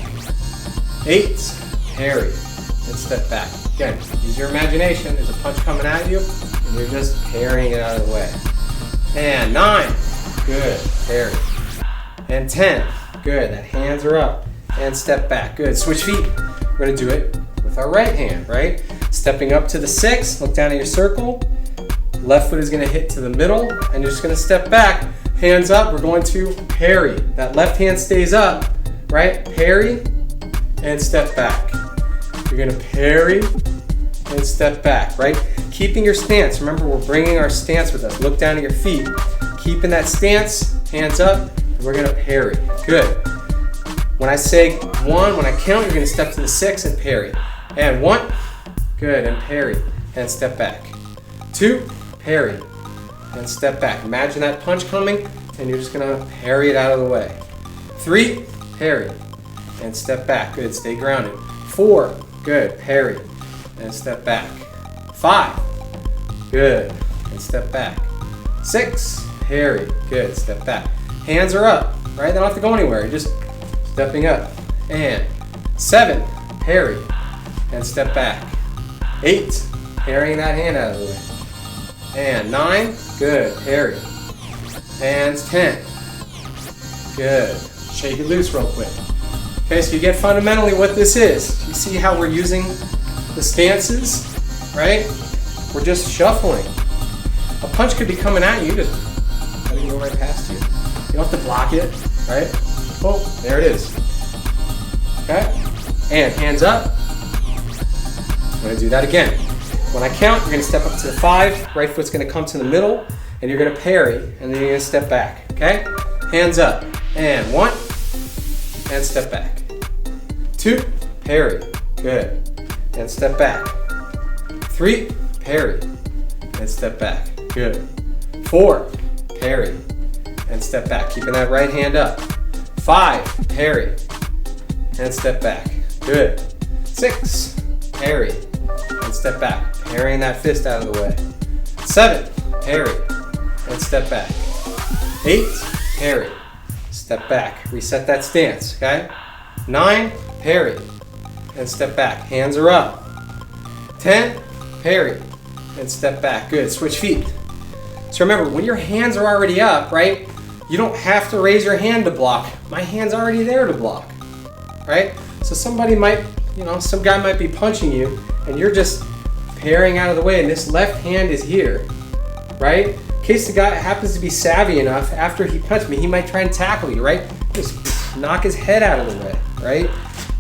Speaker 1: 8, parry, and step back. Again, use your imagination. There's a punch coming at you, and you're just parrying it out of the way. And 9, good, parry. And 10, good, that hands are up, and step back. Good, switch feet. We're gonna do it with our right hand, right? Stepping up to the 6, look down at your circle. Left foot is gonna hit to the middle, and you're just gonna step back. Hands up, we're going to parry. That left hand stays up, right? Parry, and step back. You're gonna parry, and step back, right? Keeping your stance. Remember, we're bringing our stance with us. Look down at your feet. Keeping that stance, hands up, and we're gonna parry. Good. When I say 1, when I count, you're gonna step to the 6 and parry. And 1, good, and parry, and step back. 2, parry, and step back. Imagine that punch coming, and you're just gonna parry it out of the way. 3, parry, and step back. Good, stay grounded. 4, good, parry, and step back. 5, good, and step back. 6, parry, good, step back. Hands are up, right? They don't have to go anywhere. You're just stepping up. And 7, parry, and step back. 8, parrying that hand out of the way. And 9, good, parry. And 10, good. Shake it loose real quick. Okay, so you get fundamentally what this is. You see how we're using the stances, right? We're just shuffling. A punch could be coming at you, just let it go right past you. You don't have to block it, right? Oh, there it is. Okay? And hands up. I'm gonna do that again. When I count, you're gonna step up to the 5, right foot's gonna come to the middle, and you're gonna parry, and then you're gonna step back, okay? Hands up, and 1, and step back. 2, parry, good, and step back. 3, parry, and step back, good. 4, parry, and step back, keeping that right hand up. 5, parry, and step back, good. 6, parry, and step back, parrying that fist out of the way. 7, parry, and step back. 8, parry, step back, reset that stance, okay? 9, parry, and step back, hands are up. 10, parry, and step back, good, switch feet. So remember, when your hands are already up, right, you don't have to raise your hand to block. My hand's already there to block, right? So somebody might, some guy might be punching you, and you're just parrying out of the way, and this left hand is here, right? In case the guy happens to be savvy enough, after he punched me, he might try and tackle you, right? Just knock his head out of the way, right?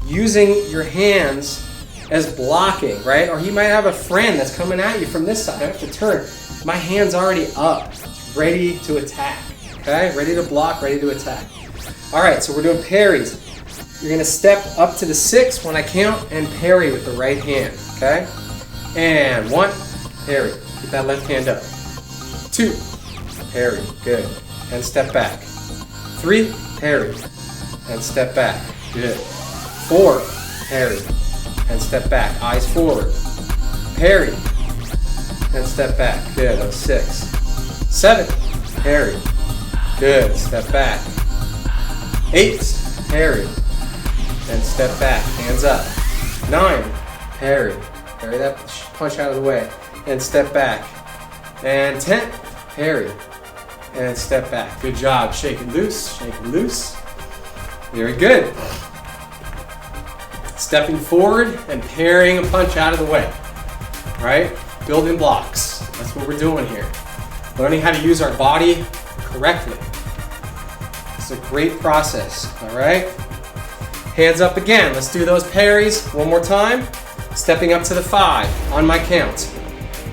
Speaker 1: Using your hands as blocking, right? Or he might have a friend that's coming at you from this side. I have to turn. My hand's already up, ready to attack, okay? Ready to block, ready to attack. All right, so we're doing parries. You're gonna step up to the 6 when I count and parry with the right hand, okay? And 1, parry, keep that left hand up. 2, parry, good, and step back. 3, parry, and step back, good. 4, parry, and step back, eyes forward. Parry, and step back, good, that was 6. 7, parry, good, step back. 8, parry, and step back, hands up. 9, parry, parry that punch out of the way, and step back. And 10, parry, and step back. Good job, shake it loose, shake it loose. Very good. Stepping forward and parrying a punch out of the way. right? Building blocks. That's what we're doing here. Learning how to use our body correctly. It's a great process, all right? Hands up again. Let's do those parries one more time. Stepping up to the 5 on my count.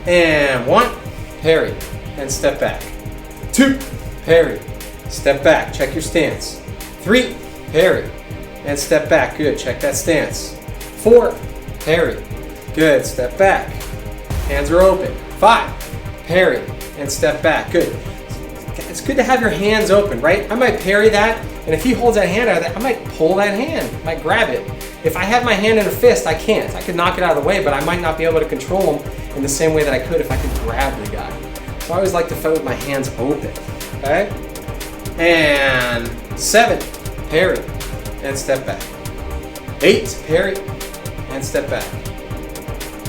Speaker 1: And 1, parry, and step back. 2, parry, step back. Check your stance. 3, parry, and step back. Good, check that stance. 4, parry, good, step back. Hands are open. 5, parry, and step back. Good. It's good to have your hands open, right? I might parry that, and if he holds that hand out of that, I might pull that hand, I might grab it. If I have my hand in a fist, I can't. I could knock it out of the way, but I might not be able to control him in the same way that I could if I could grab the guy. So I always like to fight with my hands open, okay? And 7, parry, and step back. 8, parry, and step back.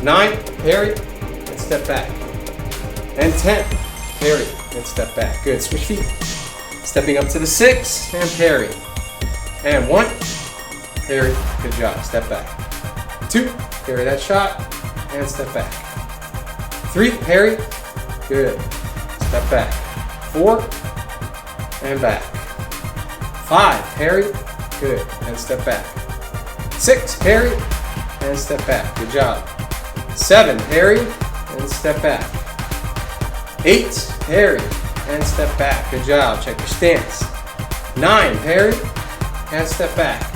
Speaker 1: 9, parry, and step back. And 10, parry, and step back. Good, switch feet. Stepping up to the 6, and parry. And 1, parry, good job, step back. 2, parry that shot, and step back. 3, parry, good, step back. 4, and back. 5, parry, good, and step back. 6, parry, and step back, good job. 7, parry, and step back. 8, parry, and step back, good job, check your stance. 9, parry, and step back.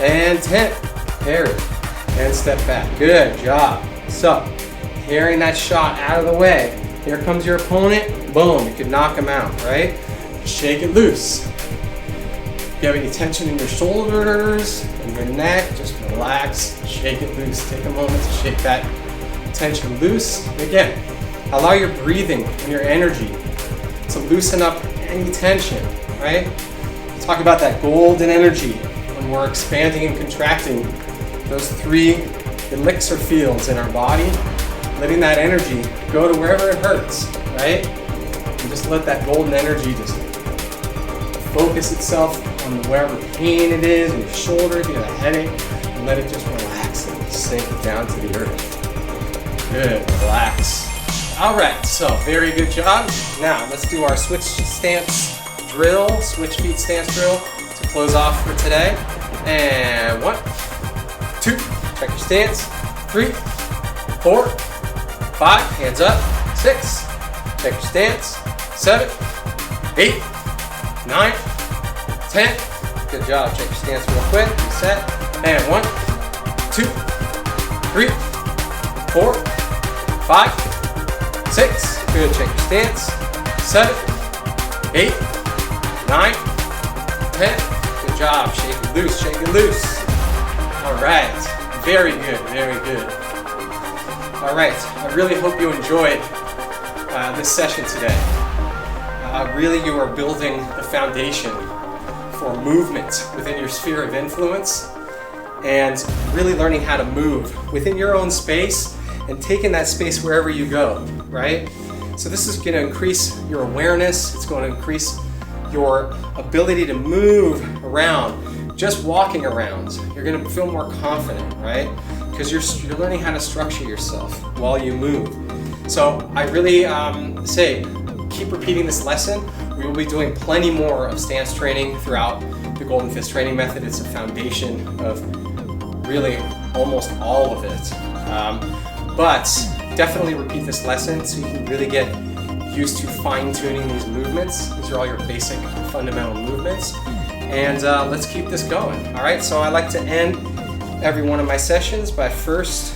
Speaker 1: And 10, parry, and step back. Good job. So, carrying that shot out of the way. Here comes your opponent. Boom, you can knock him out, right? Shake it loose. If you have any tension in your shoulders and your neck, just relax, shake it loose. Take a moment to shake that tension loose. Again, allow your breathing and your energy to loosen up any tension, right? Talk about that golden energy. We're expanding and contracting those 3 elixir fields in our body, letting that energy go to wherever it hurts, right? And just let that golden energy just focus itself on wherever pain it is in your shoulder, if you have a headache, and let it just relax and sink down to the earth. Good, relax. All right, so very good job. Now let's do our switch stance drill, switch feet stance drill to close off for today. And 1, 2, check your stance. 3, 4, 5, hands up. 6, check your stance. 7, 8, 9, 10. Good job. Check your stance real quick. Reset. And 1, 2, 3, 4, 5, 6. Good. Check your stance. 7, 8, 9, 10. Good job. Shake it loose, shake it loose. All right. Very good, very good. All right. I really hope you enjoyed this session today. Really, you are building the foundation for movement within your sphere of influence and really learning how to move within your own space and taking that space wherever you go, right? So this is going to increase your awareness. It's going to increase your ability to move around. Just walking around, you're going to feel more confident, right? Because you're learning how to structure yourself while you move. So I really say keep repeating this lesson. We will be doing plenty more of stance training throughout the Golden Fist training method. It's a foundation of really almost all of it. But definitely repeat this lesson so you can really get used to fine-tuning these movements. These are all your basic fundamental movements. And let's keep this going. All right, so I like to end every one of my sessions by first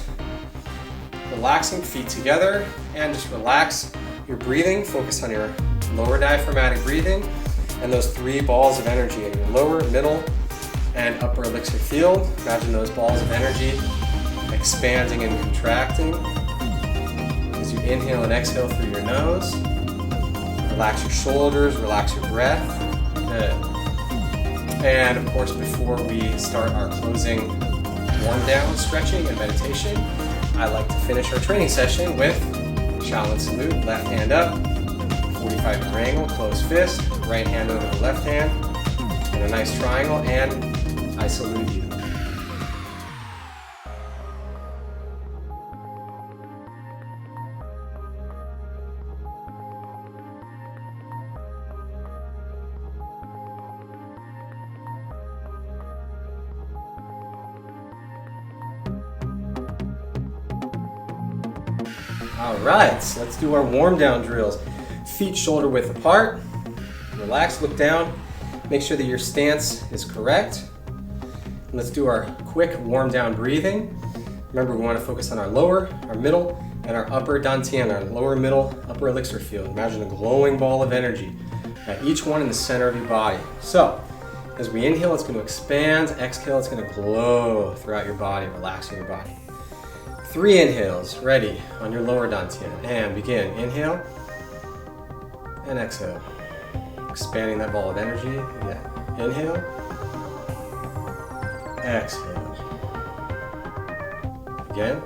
Speaker 1: relaxing feet together and just relax your breathing. Focus on your lower diaphragmatic breathing and those 3 balls of energy in your lower, middle, and upper elixir field. Imagine those balls of energy expanding and contracting as you inhale and exhale through your nose. Relax your shoulders, relax your breath. Good. And of course, before we start our closing warm-down stretching and meditation, I like to finish our training session with Shaolin salute, left hand up, 45-degree angle, closed fist, right hand over the left hand, and a nice triangle, and I salute you. All right, so let's do our warm down drills. Feet shoulder width apart. Relax, look down. Make sure that your stance is correct. Let's do our quick warm down breathing. Remember, we want to focus on our lower, our middle, and our upper dantian, our lower, middle, upper elixir field. Imagine a glowing ball of energy at each one in the center of your body. So, as we inhale, it's going to expand. Exhale, it's going to glow throughout your body, relaxing your body. 3 inhales, ready, on your lower dantian. And begin. Inhale and exhale. Expanding that ball of energy. Yeah. Inhale. Exhale. Again.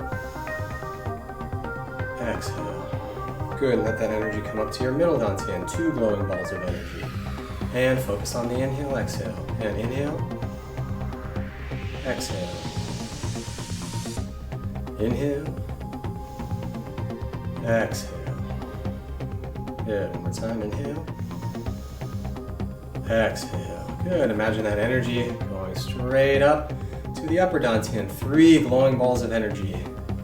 Speaker 1: Exhale. Good, and let that energy come up to your middle dantian. 2 glowing balls of energy. And focus on the inhale, exhale. And inhale. Exhale. Inhale. Exhale. Good, one more time. Inhale. Exhale. Good, imagine that energy going straight up to the upper dantian. 3 glowing balls of energy.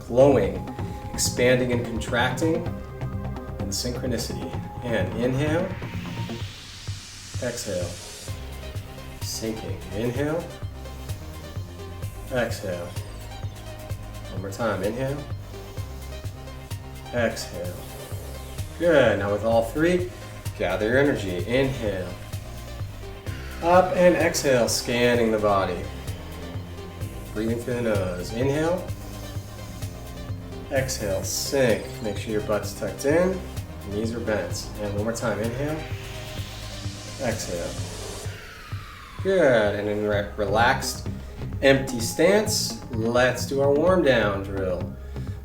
Speaker 1: Glowing, expanding and contracting in synchronicity. And inhale. Exhale. Sinking. Inhale. Exhale. One more time. Inhale. Exhale. Good. Now with all 3, gather your energy. Inhale. Up and exhale, scanning the body. Breathing through the nose. Inhale. Exhale. Sink. Make sure your butt's tucked in. Knees are bent. And one more time. Inhale. Exhale. Good. And in relaxed, empty stance, let's do our warm down drill.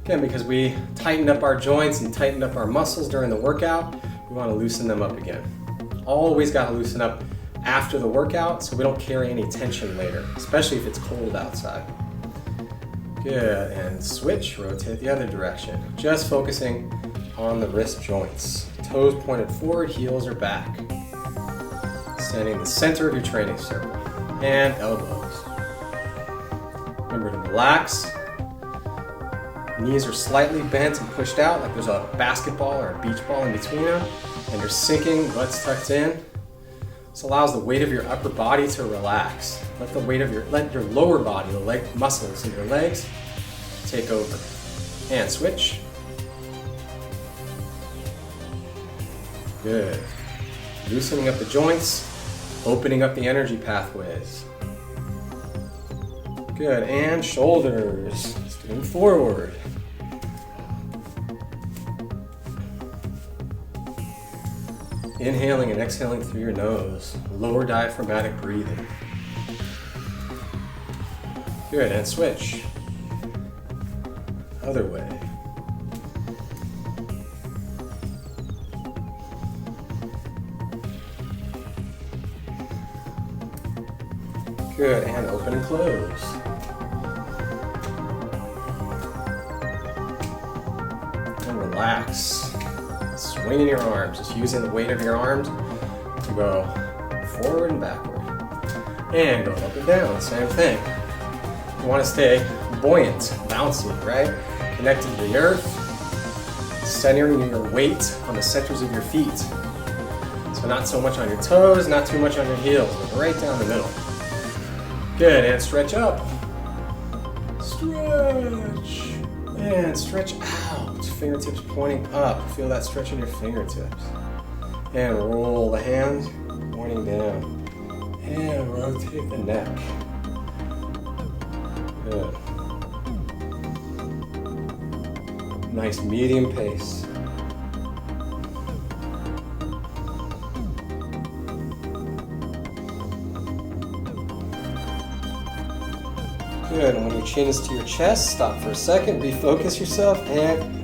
Speaker 1: Again, because we tightened up our joints and tightened up our muscles during the workout, we want to loosen them up again. Always got to loosen up after the workout so we don't carry any tension later, especially if it's cold outside. Good. And switch, rotate the other direction. Just focusing on the wrist joints. Toes pointed forward, heels are back. Standing in the center of your training circle. And elbows. Remember to relax. Knees are slightly bent and pushed out like there's a basketball or a beach ball in between them. And you're sinking, butt's tucked in. This allows the weight of your upper body to relax. Let your lower body, the leg muscles in your legs, take over. And switch. Good. Loosening up the joints, opening up the energy pathways. Good, and shoulders, moving forward. Inhaling and exhaling through your nose, lower diaphragmatic breathing. Good, and switch. Other way. Good, and open and close. And relax. Swinging your arms, just using the weight of your arms to go forward and backward. And go up and down, same thing. You want to stay buoyant, bouncy, right? Connected to the earth, centering your weight on the centers of your feet. So not so much on your toes, not too much on your heels, but right down the middle. Good, and stretch up. Stretch. And stretch out. Fingertips pointing up. Feel that stretch in your fingertips. And roll the hands, pointing down. And rotate the neck. Good. Nice medium pace. Good, and when your chin is to your chest, stop for a second, refocus yourself, and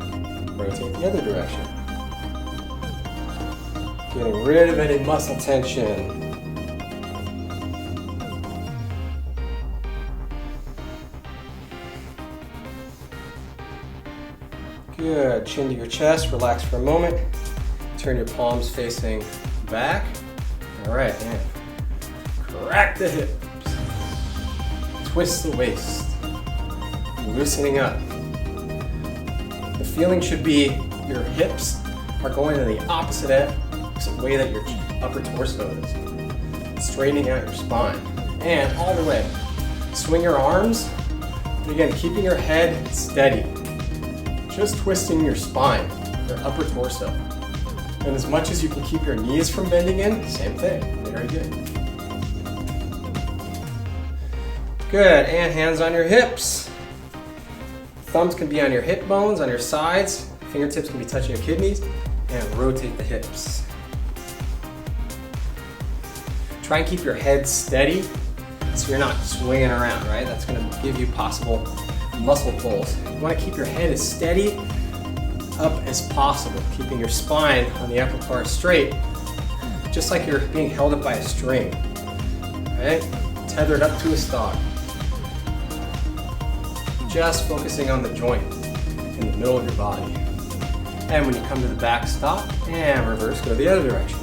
Speaker 1: rotate the other direction. Getting rid of any muscle tension. Good, chin to your chest, relax for a moment. Turn your palms facing back. All right, and crack the hips. Twist the waist, loosening up. The feeling should be your hips are going in the opposite way that your upper torso is. Straightening out your spine. And all the way. Swing your arms. And again, keeping your head steady. Just twisting your spine, your upper torso. And as much as you can keep your knees from bending in, same thing. Very good. Good, and hands on your hips. Thumbs can be on your hip bones, on your sides. Fingertips can be touching your kidneys. And rotate the hips. Try and keep your head steady so you're not swinging around, right? That's going to give you possible muscle pulls. You want to keep your head as steady up as possible, keeping your spine on the upper part straight, just like you're being held up by a string, right? Tethered up to a stalk. Just focusing on the joint in the middle of your body. And when you come to the back, stop and reverse, go the other direction.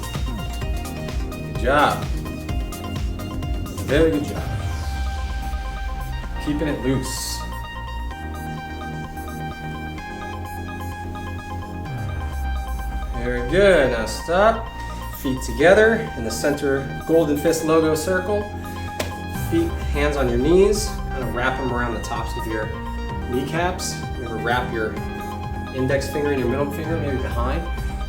Speaker 1: Good job. Very good job. Keeping it loose. Very good. Now stop. Feet together in the center Golden Fist logo circle. Feet, hands on your knees. Kind of wrap them around the tops of your kneecaps. Remember, wrap your index finger and your middle finger maybe behind.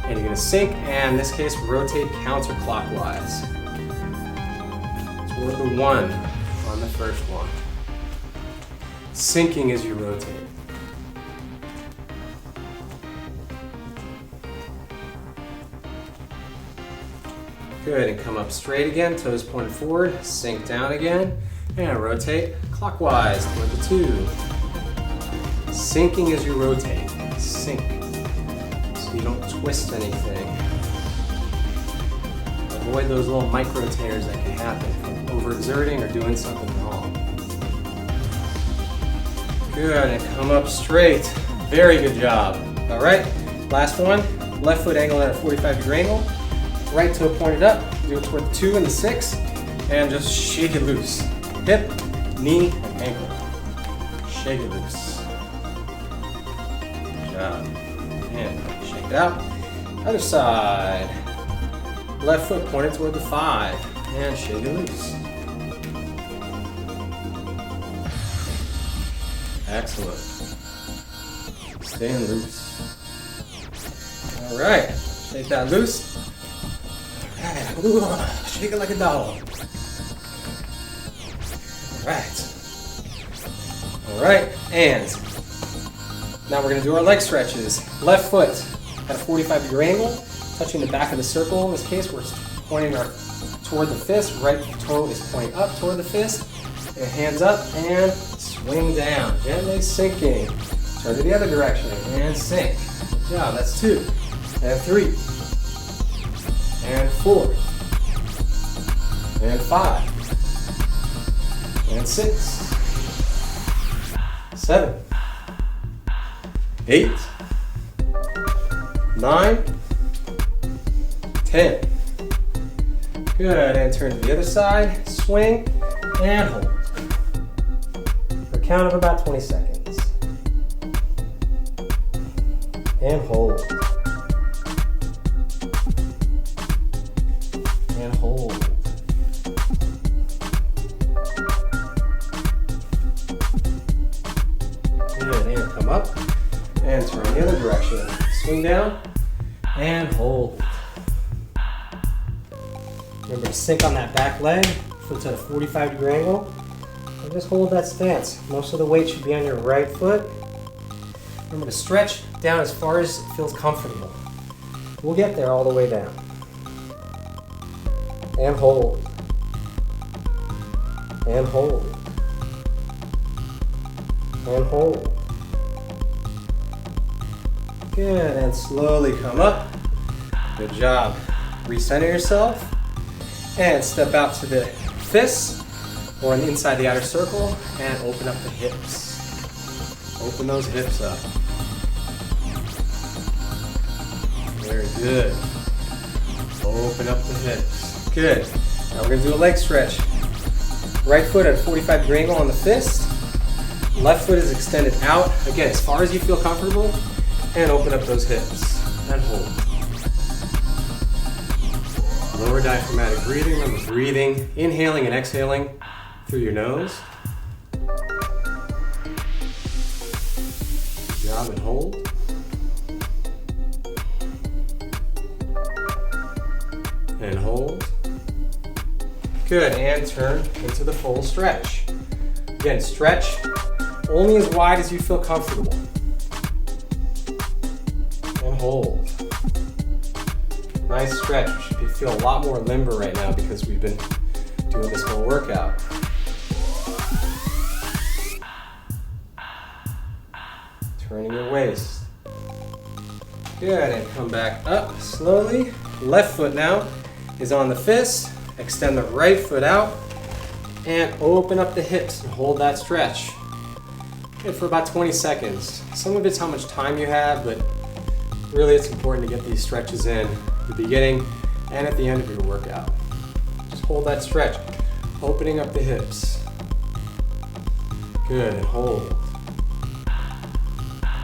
Speaker 1: And you're going to sink, and in this case, rotate counterclockwise. Toward the 1 on the first one. Sinking as you rotate. Good, and come up straight again, toes pointed forward, sink down again, and rotate clockwise toward the 2. Sinking as you rotate, sink, so you don't twist anything. Avoid those little micro tears that can happen from overexerting or doing something wrong. Good, and come up straight. Very good job. All right, last one. Left foot angle at a 45-degree angle. Right toe pointed up. Do it toward the 2 and the 6, and just shake it loose. Hip, knee, and ankle. Shake it loose. Good job. And shake it out. Other side. Left foot pointed toward the 5, and shake it loose. Excellent. Staying loose. All right, shake that loose. All right, ooh, shake it like a doll. All right, and now we're gonna do our leg stretches. Left foot at a 45-degree angle, touching the back of the circle. In this case, we're pointing toward the fist. Right toe is pointing up toward the fist. And hands up and swing down. Gently sinking. Turn to the other direction and sink. Good job. That's 2. And 3. And 4. And 5. And 6. 7. 8. 9. 10. Good, and turn to the other side, swing, and hold. For a count of about 20 seconds. And hold. And hold. Good, and come up, and turn the other direction. Swing down, and hold. Remember to sink on that back leg, foot's at a 45-degree angle, and just hold that stance. Most of the weight should be on your right foot. Remember to stretch down as far as it feels comfortable. We'll get there all the way down. And hold. And hold. And hold. Good, and slowly come up. Good job. Recenter yourself. And step out to the fists or inside the outer circle and open up the hips. Open those hips up. Very good. Open up the hips. Good. Now we're going to do a leg stretch. Right foot at a 45-degree angle on the fist. Left foot is extended out. Again, as far as you feel comfortable. And open up those hips and hold. Lower diaphragmatic breathing. Remember breathing, inhaling and exhaling through your nose. Good job, and hold. And hold. Good, and turn into the full stretch. Again, stretch only as wide as you feel comfortable. And hold. Nice stretch. You should feel a lot more limber right now because we've been doing this whole workout. Turning your waist. Good, and come back up slowly. Left foot now is on the fist. Extend the right foot out and open up the hips and hold that stretch. Good for about 20 seconds. Some of it's how much time you have, but really it's important to get these stretches in at the beginning and at the end of your workout. Just hold that stretch, opening up the hips. Good, and hold.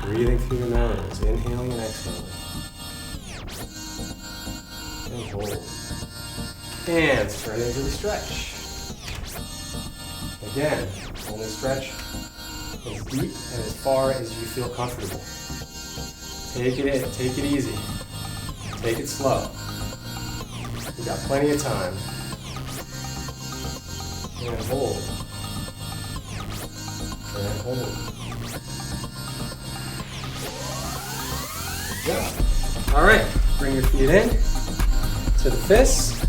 Speaker 1: Breathing through your nose, inhaling and exhaling. And hold. And turn into the stretch. Again, only stretch as deep and as far as you feel comfortable. Take it in, take it easy. Take it slow. We've got plenty of time. And hold. And hold. Good job. All right, bring your feet in to the fists.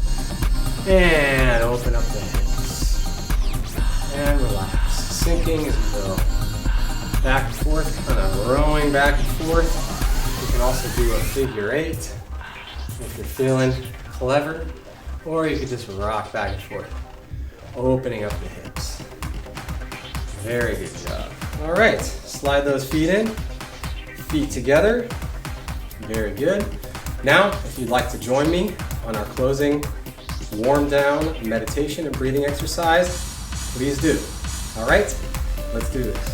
Speaker 1: And open up the hips. And relax. Sinking as you go back and forth, kind of rowing back and forth. You can also do a figure 8 if you're feeling clever, or you could just rock back and forth, opening up the hips. Very good job. All right, slide those feet in, feet together. Very good. Now, if you'd like to join me on our closing warm down meditation and breathing exercise, please do. All right, let's do this.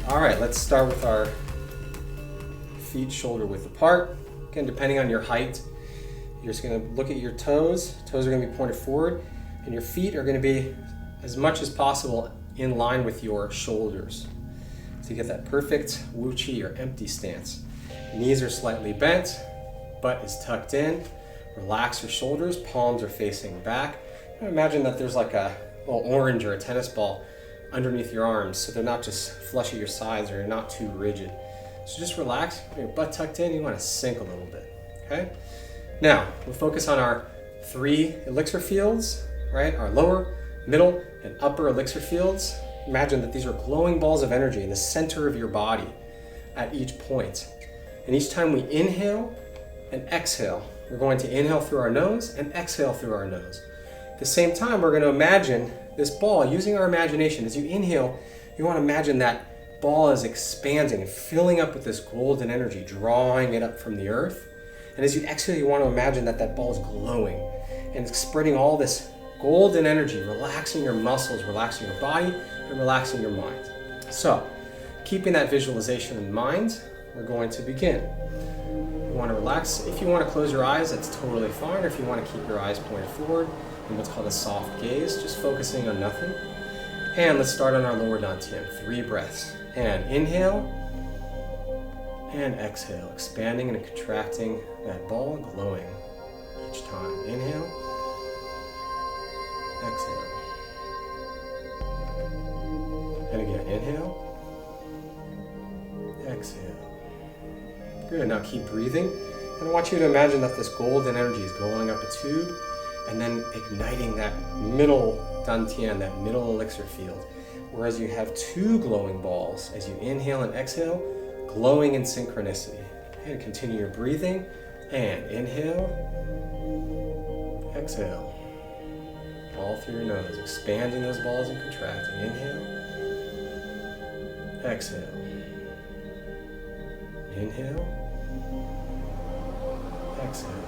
Speaker 1: All right, let's start with our feet shoulder width apart. Again, depending on your height, you're just gonna look at your toes. Toes are gonna be pointed forward, and your feet are gonna be as much as possible in line with your shoulders. So you get that perfect Wu Chi or empty stance. Knees are slightly bent, butt is tucked in. Relax your shoulders, palms are facing back. Imagine that there's like a little orange or a tennis ball underneath your arms, so they're not just flush at your sides or you're not too rigid. So just relax, your butt tucked in, you want to sink a little bit, okay? Now, we'll focus on our 3 elixir fields, right? Our lower, middle, and upper elixir fields. Imagine that these are glowing balls of energy in the center of your body at each point. And each time we inhale and exhale, we're going to inhale through our nose and exhale through our nose. At the same time, we're going to imagine this ball, using our imagination. As you inhale, you want to imagine that ball is expanding and filling up with this golden energy, drawing it up from the earth. And as you exhale, you want to imagine that that ball is glowing and spreading all this golden energy, relaxing your muscles, relaxing your body, and relaxing your mind. So, keeping that visualization in mind, we're going to begin. You want to relax. If you want to close your eyes, that's totally fine. Or if you want to keep your eyes pointed forward in what's called a soft gaze, just focusing on nothing. And let's start on our lower dantian. 3 breaths. And inhale and exhale, expanding and contracting that ball, glowing each time. Inhale, exhale. And again, inhale, exhale. Good, now keep breathing. And I want you to imagine that this golden energy is going up a tube and then igniting that middle dantian, that middle elixir field. Whereas you have 2 glowing balls as you inhale and exhale, glowing in synchronicity. And continue your breathing. And inhale, exhale. All through your nose, expanding those balls and contracting. Inhale, exhale. Inhale, exhale.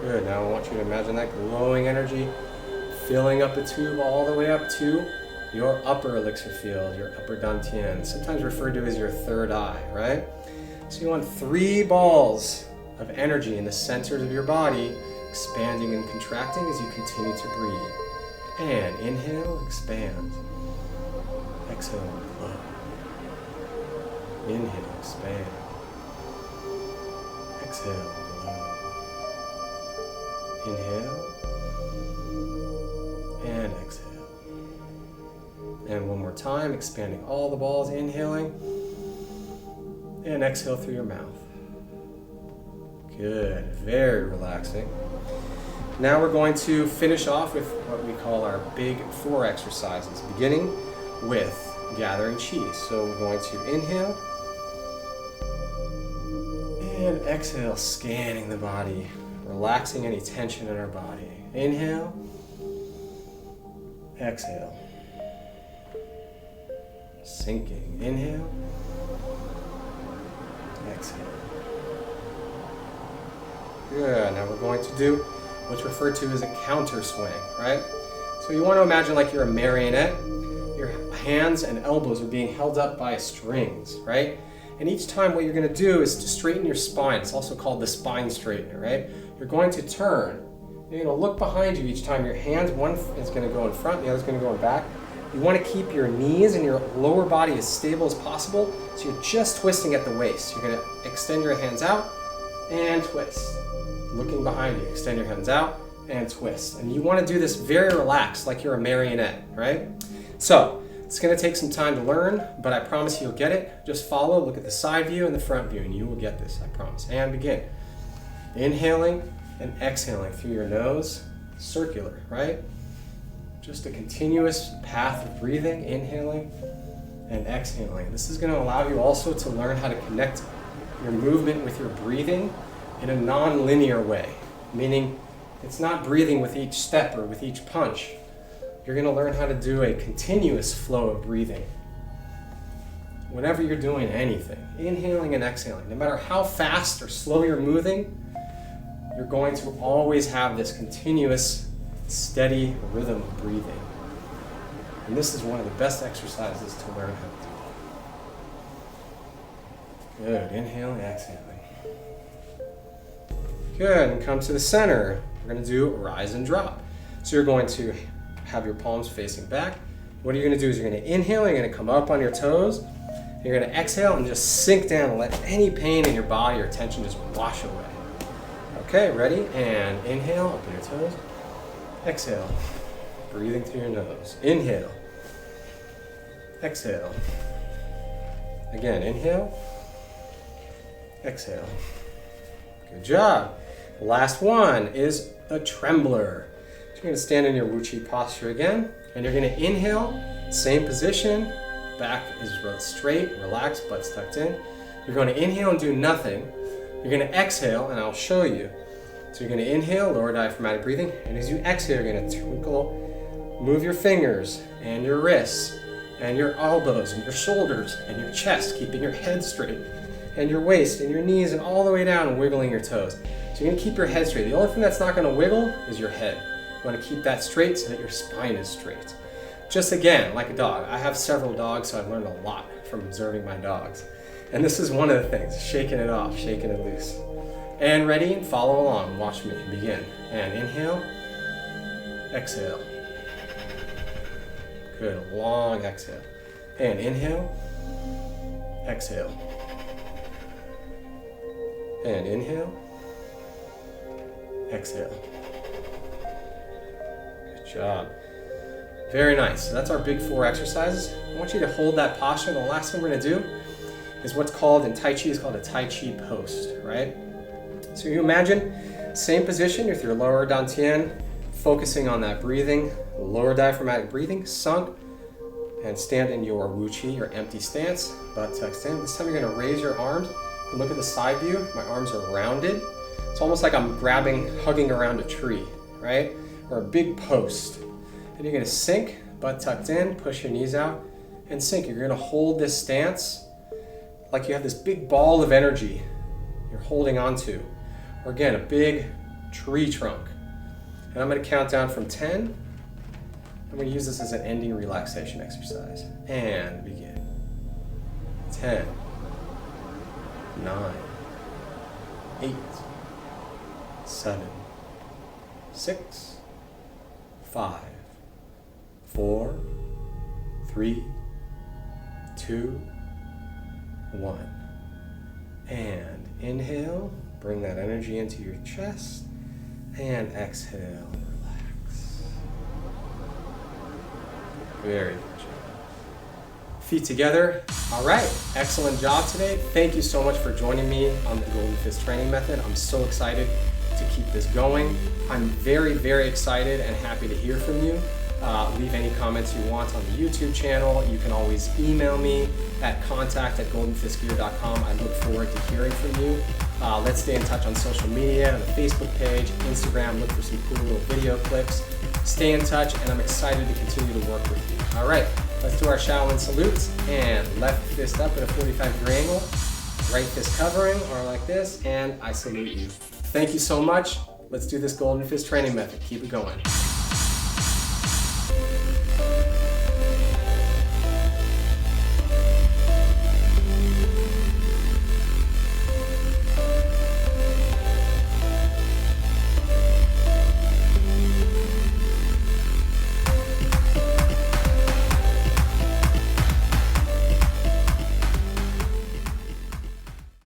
Speaker 1: Good, now I want you to imagine that glowing energy filling up the tube all the way up to your upper elixir field, your upper dantian, sometimes referred to as your third eye, right? So you want 3 balls of energy in the centers of your body, expanding and contracting as you continue to breathe. And inhale, expand. Exhale, blow. Inhale, expand. Exhale, blow. Inhale. And exhale. And one more time, expanding all the balls, inhaling. And exhale through your mouth. Good, very relaxing. Now we're going to finish off with what we call our big 4 exercises, beginning with gathering chi. So we're going to inhale and exhale, scanning the body, relaxing any tension in our body. Inhale, exhale, sinking. Inhale, exhale. Good. Now we're going to do what's referred to as a counter swing, right? So you want to imagine like you're a marionette. Your hands and elbows are being held up by strings, right? And each time what you're going to do is to straighten your spine. It's also called the spine straightener, right? You're going to turn. You're going to look behind you each time. Your hands, one is going to go in front, the other is going to go in back. You want to keep your knees and your lower body as stable as possible, so you're just twisting at the waist. You're going to extend your hands out and twist. Looking behind you, extend your hands out and twist. And you want to do this very relaxed, like you're a marionette, right? So it's going to take some time to learn, but I promise you'll get it. Just follow, look at the side view and the front view, and you will get this, I promise. And begin. Inhaling and exhaling through your nose, circular, right? Just a continuous path of breathing, inhaling and exhaling. This is going to allow you also to learn how to connect your movement with your breathing in a non-linear way, meaning it's not breathing with each step or with each punch. You're going to learn how to do a continuous flow of breathing. Whenever you're doing anything, inhaling and exhaling, no matter how fast or slow you're moving, you're going to always have this continuous, steady rhythm of breathing. And this is one of the best exercises to learn how to do. Good, inhaling, exhaling. Good, and come to the center. We're going to do rise and drop. So you're going to have your palms facing back. What you're going to do is you're going to inhale, you're going to come up on your toes. You're going to exhale and just sink down and let any pain in your body or tension just wash away. Okay, ready? And inhale, open your toes. Exhale, breathing through your nose. Inhale. Exhale. Again, inhale. Exhale. Good job. The last one is a trembler. So you're going to stand in your Wuchi posture again, and you're going to inhale, same position, back is straight, relaxed, butts tucked in. You're going to inhale and do nothing. You're going to exhale, and I'll show you. So you're going to inhale, lower diaphragmatic breathing, and as you exhale, you're going to twinkle, move your fingers and your wrists and your elbows and your shoulders and your chest, keeping your head straight, and your waist and your knees and all the way down and wiggling your toes. So you're going to keep your head straight. The only thing that's not going to wiggle is your head. You want to keep that straight so that your spine is straight. Just again, like a dog. I have several dogs, so I've learned a lot from observing my dogs. And this is one of the things, shaking it off, shaking it loose. And ready, and follow along. Watch me. Begin. And inhale. Exhale. Good. Long exhale. And inhale. Exhale. And inhale. Exhale. Good job. Very nice. So that's our big 4 exercises. I want you to hold that posture. The last thing we're going to do is what's called in Tai Chi is called a Tai Chi post, right? So you imagine same position with your lower dantian, focusing on that breathing, lower diaphragmatic breathing, sunk, and stand in your Wuchi, your empty stance, butt tucked in. This time you're going to raise your arms and look at the side view. My arms are rounded. It's almost like I'm hugging around a tree, right? Or a big post. And you're going to sink, butt tucked in, push your knees out, and sink. You're going to hold this stance like you have this big ball of energy you're holding onto. Or again, a big tree trunk. And I'm going to count down from 10, I'm going to use this as an ending relaxation exercise. And begin. 10, 9, 8, 7, 6, 5, 4, 3, 2, 1. And inhale, bring that energy into your chest, and exhale, relax. Very good job. Feet together. All right, excellent job today. Thank you so much for joining me on the Golden Fist training method. I'm so excited to keep this going. I'm very, very excited and happy to hear from you. Leave any comments you want on the YouTube channel. You can always email me at contact@goldenfistgear.com. I look forward to hearing from you. Let's stay in touch on social media, on the Facebook page, Instagram. Look for some cool little video clips. Stay in touch, and I'm excited to continue to work with you. All right, let's do our Shaolin salutes. And left fist up at a 45-degree angle. Right fist covering, or like this, and I salute you. Thank you so much. Let's do this Golden Fist training method. Keep it going.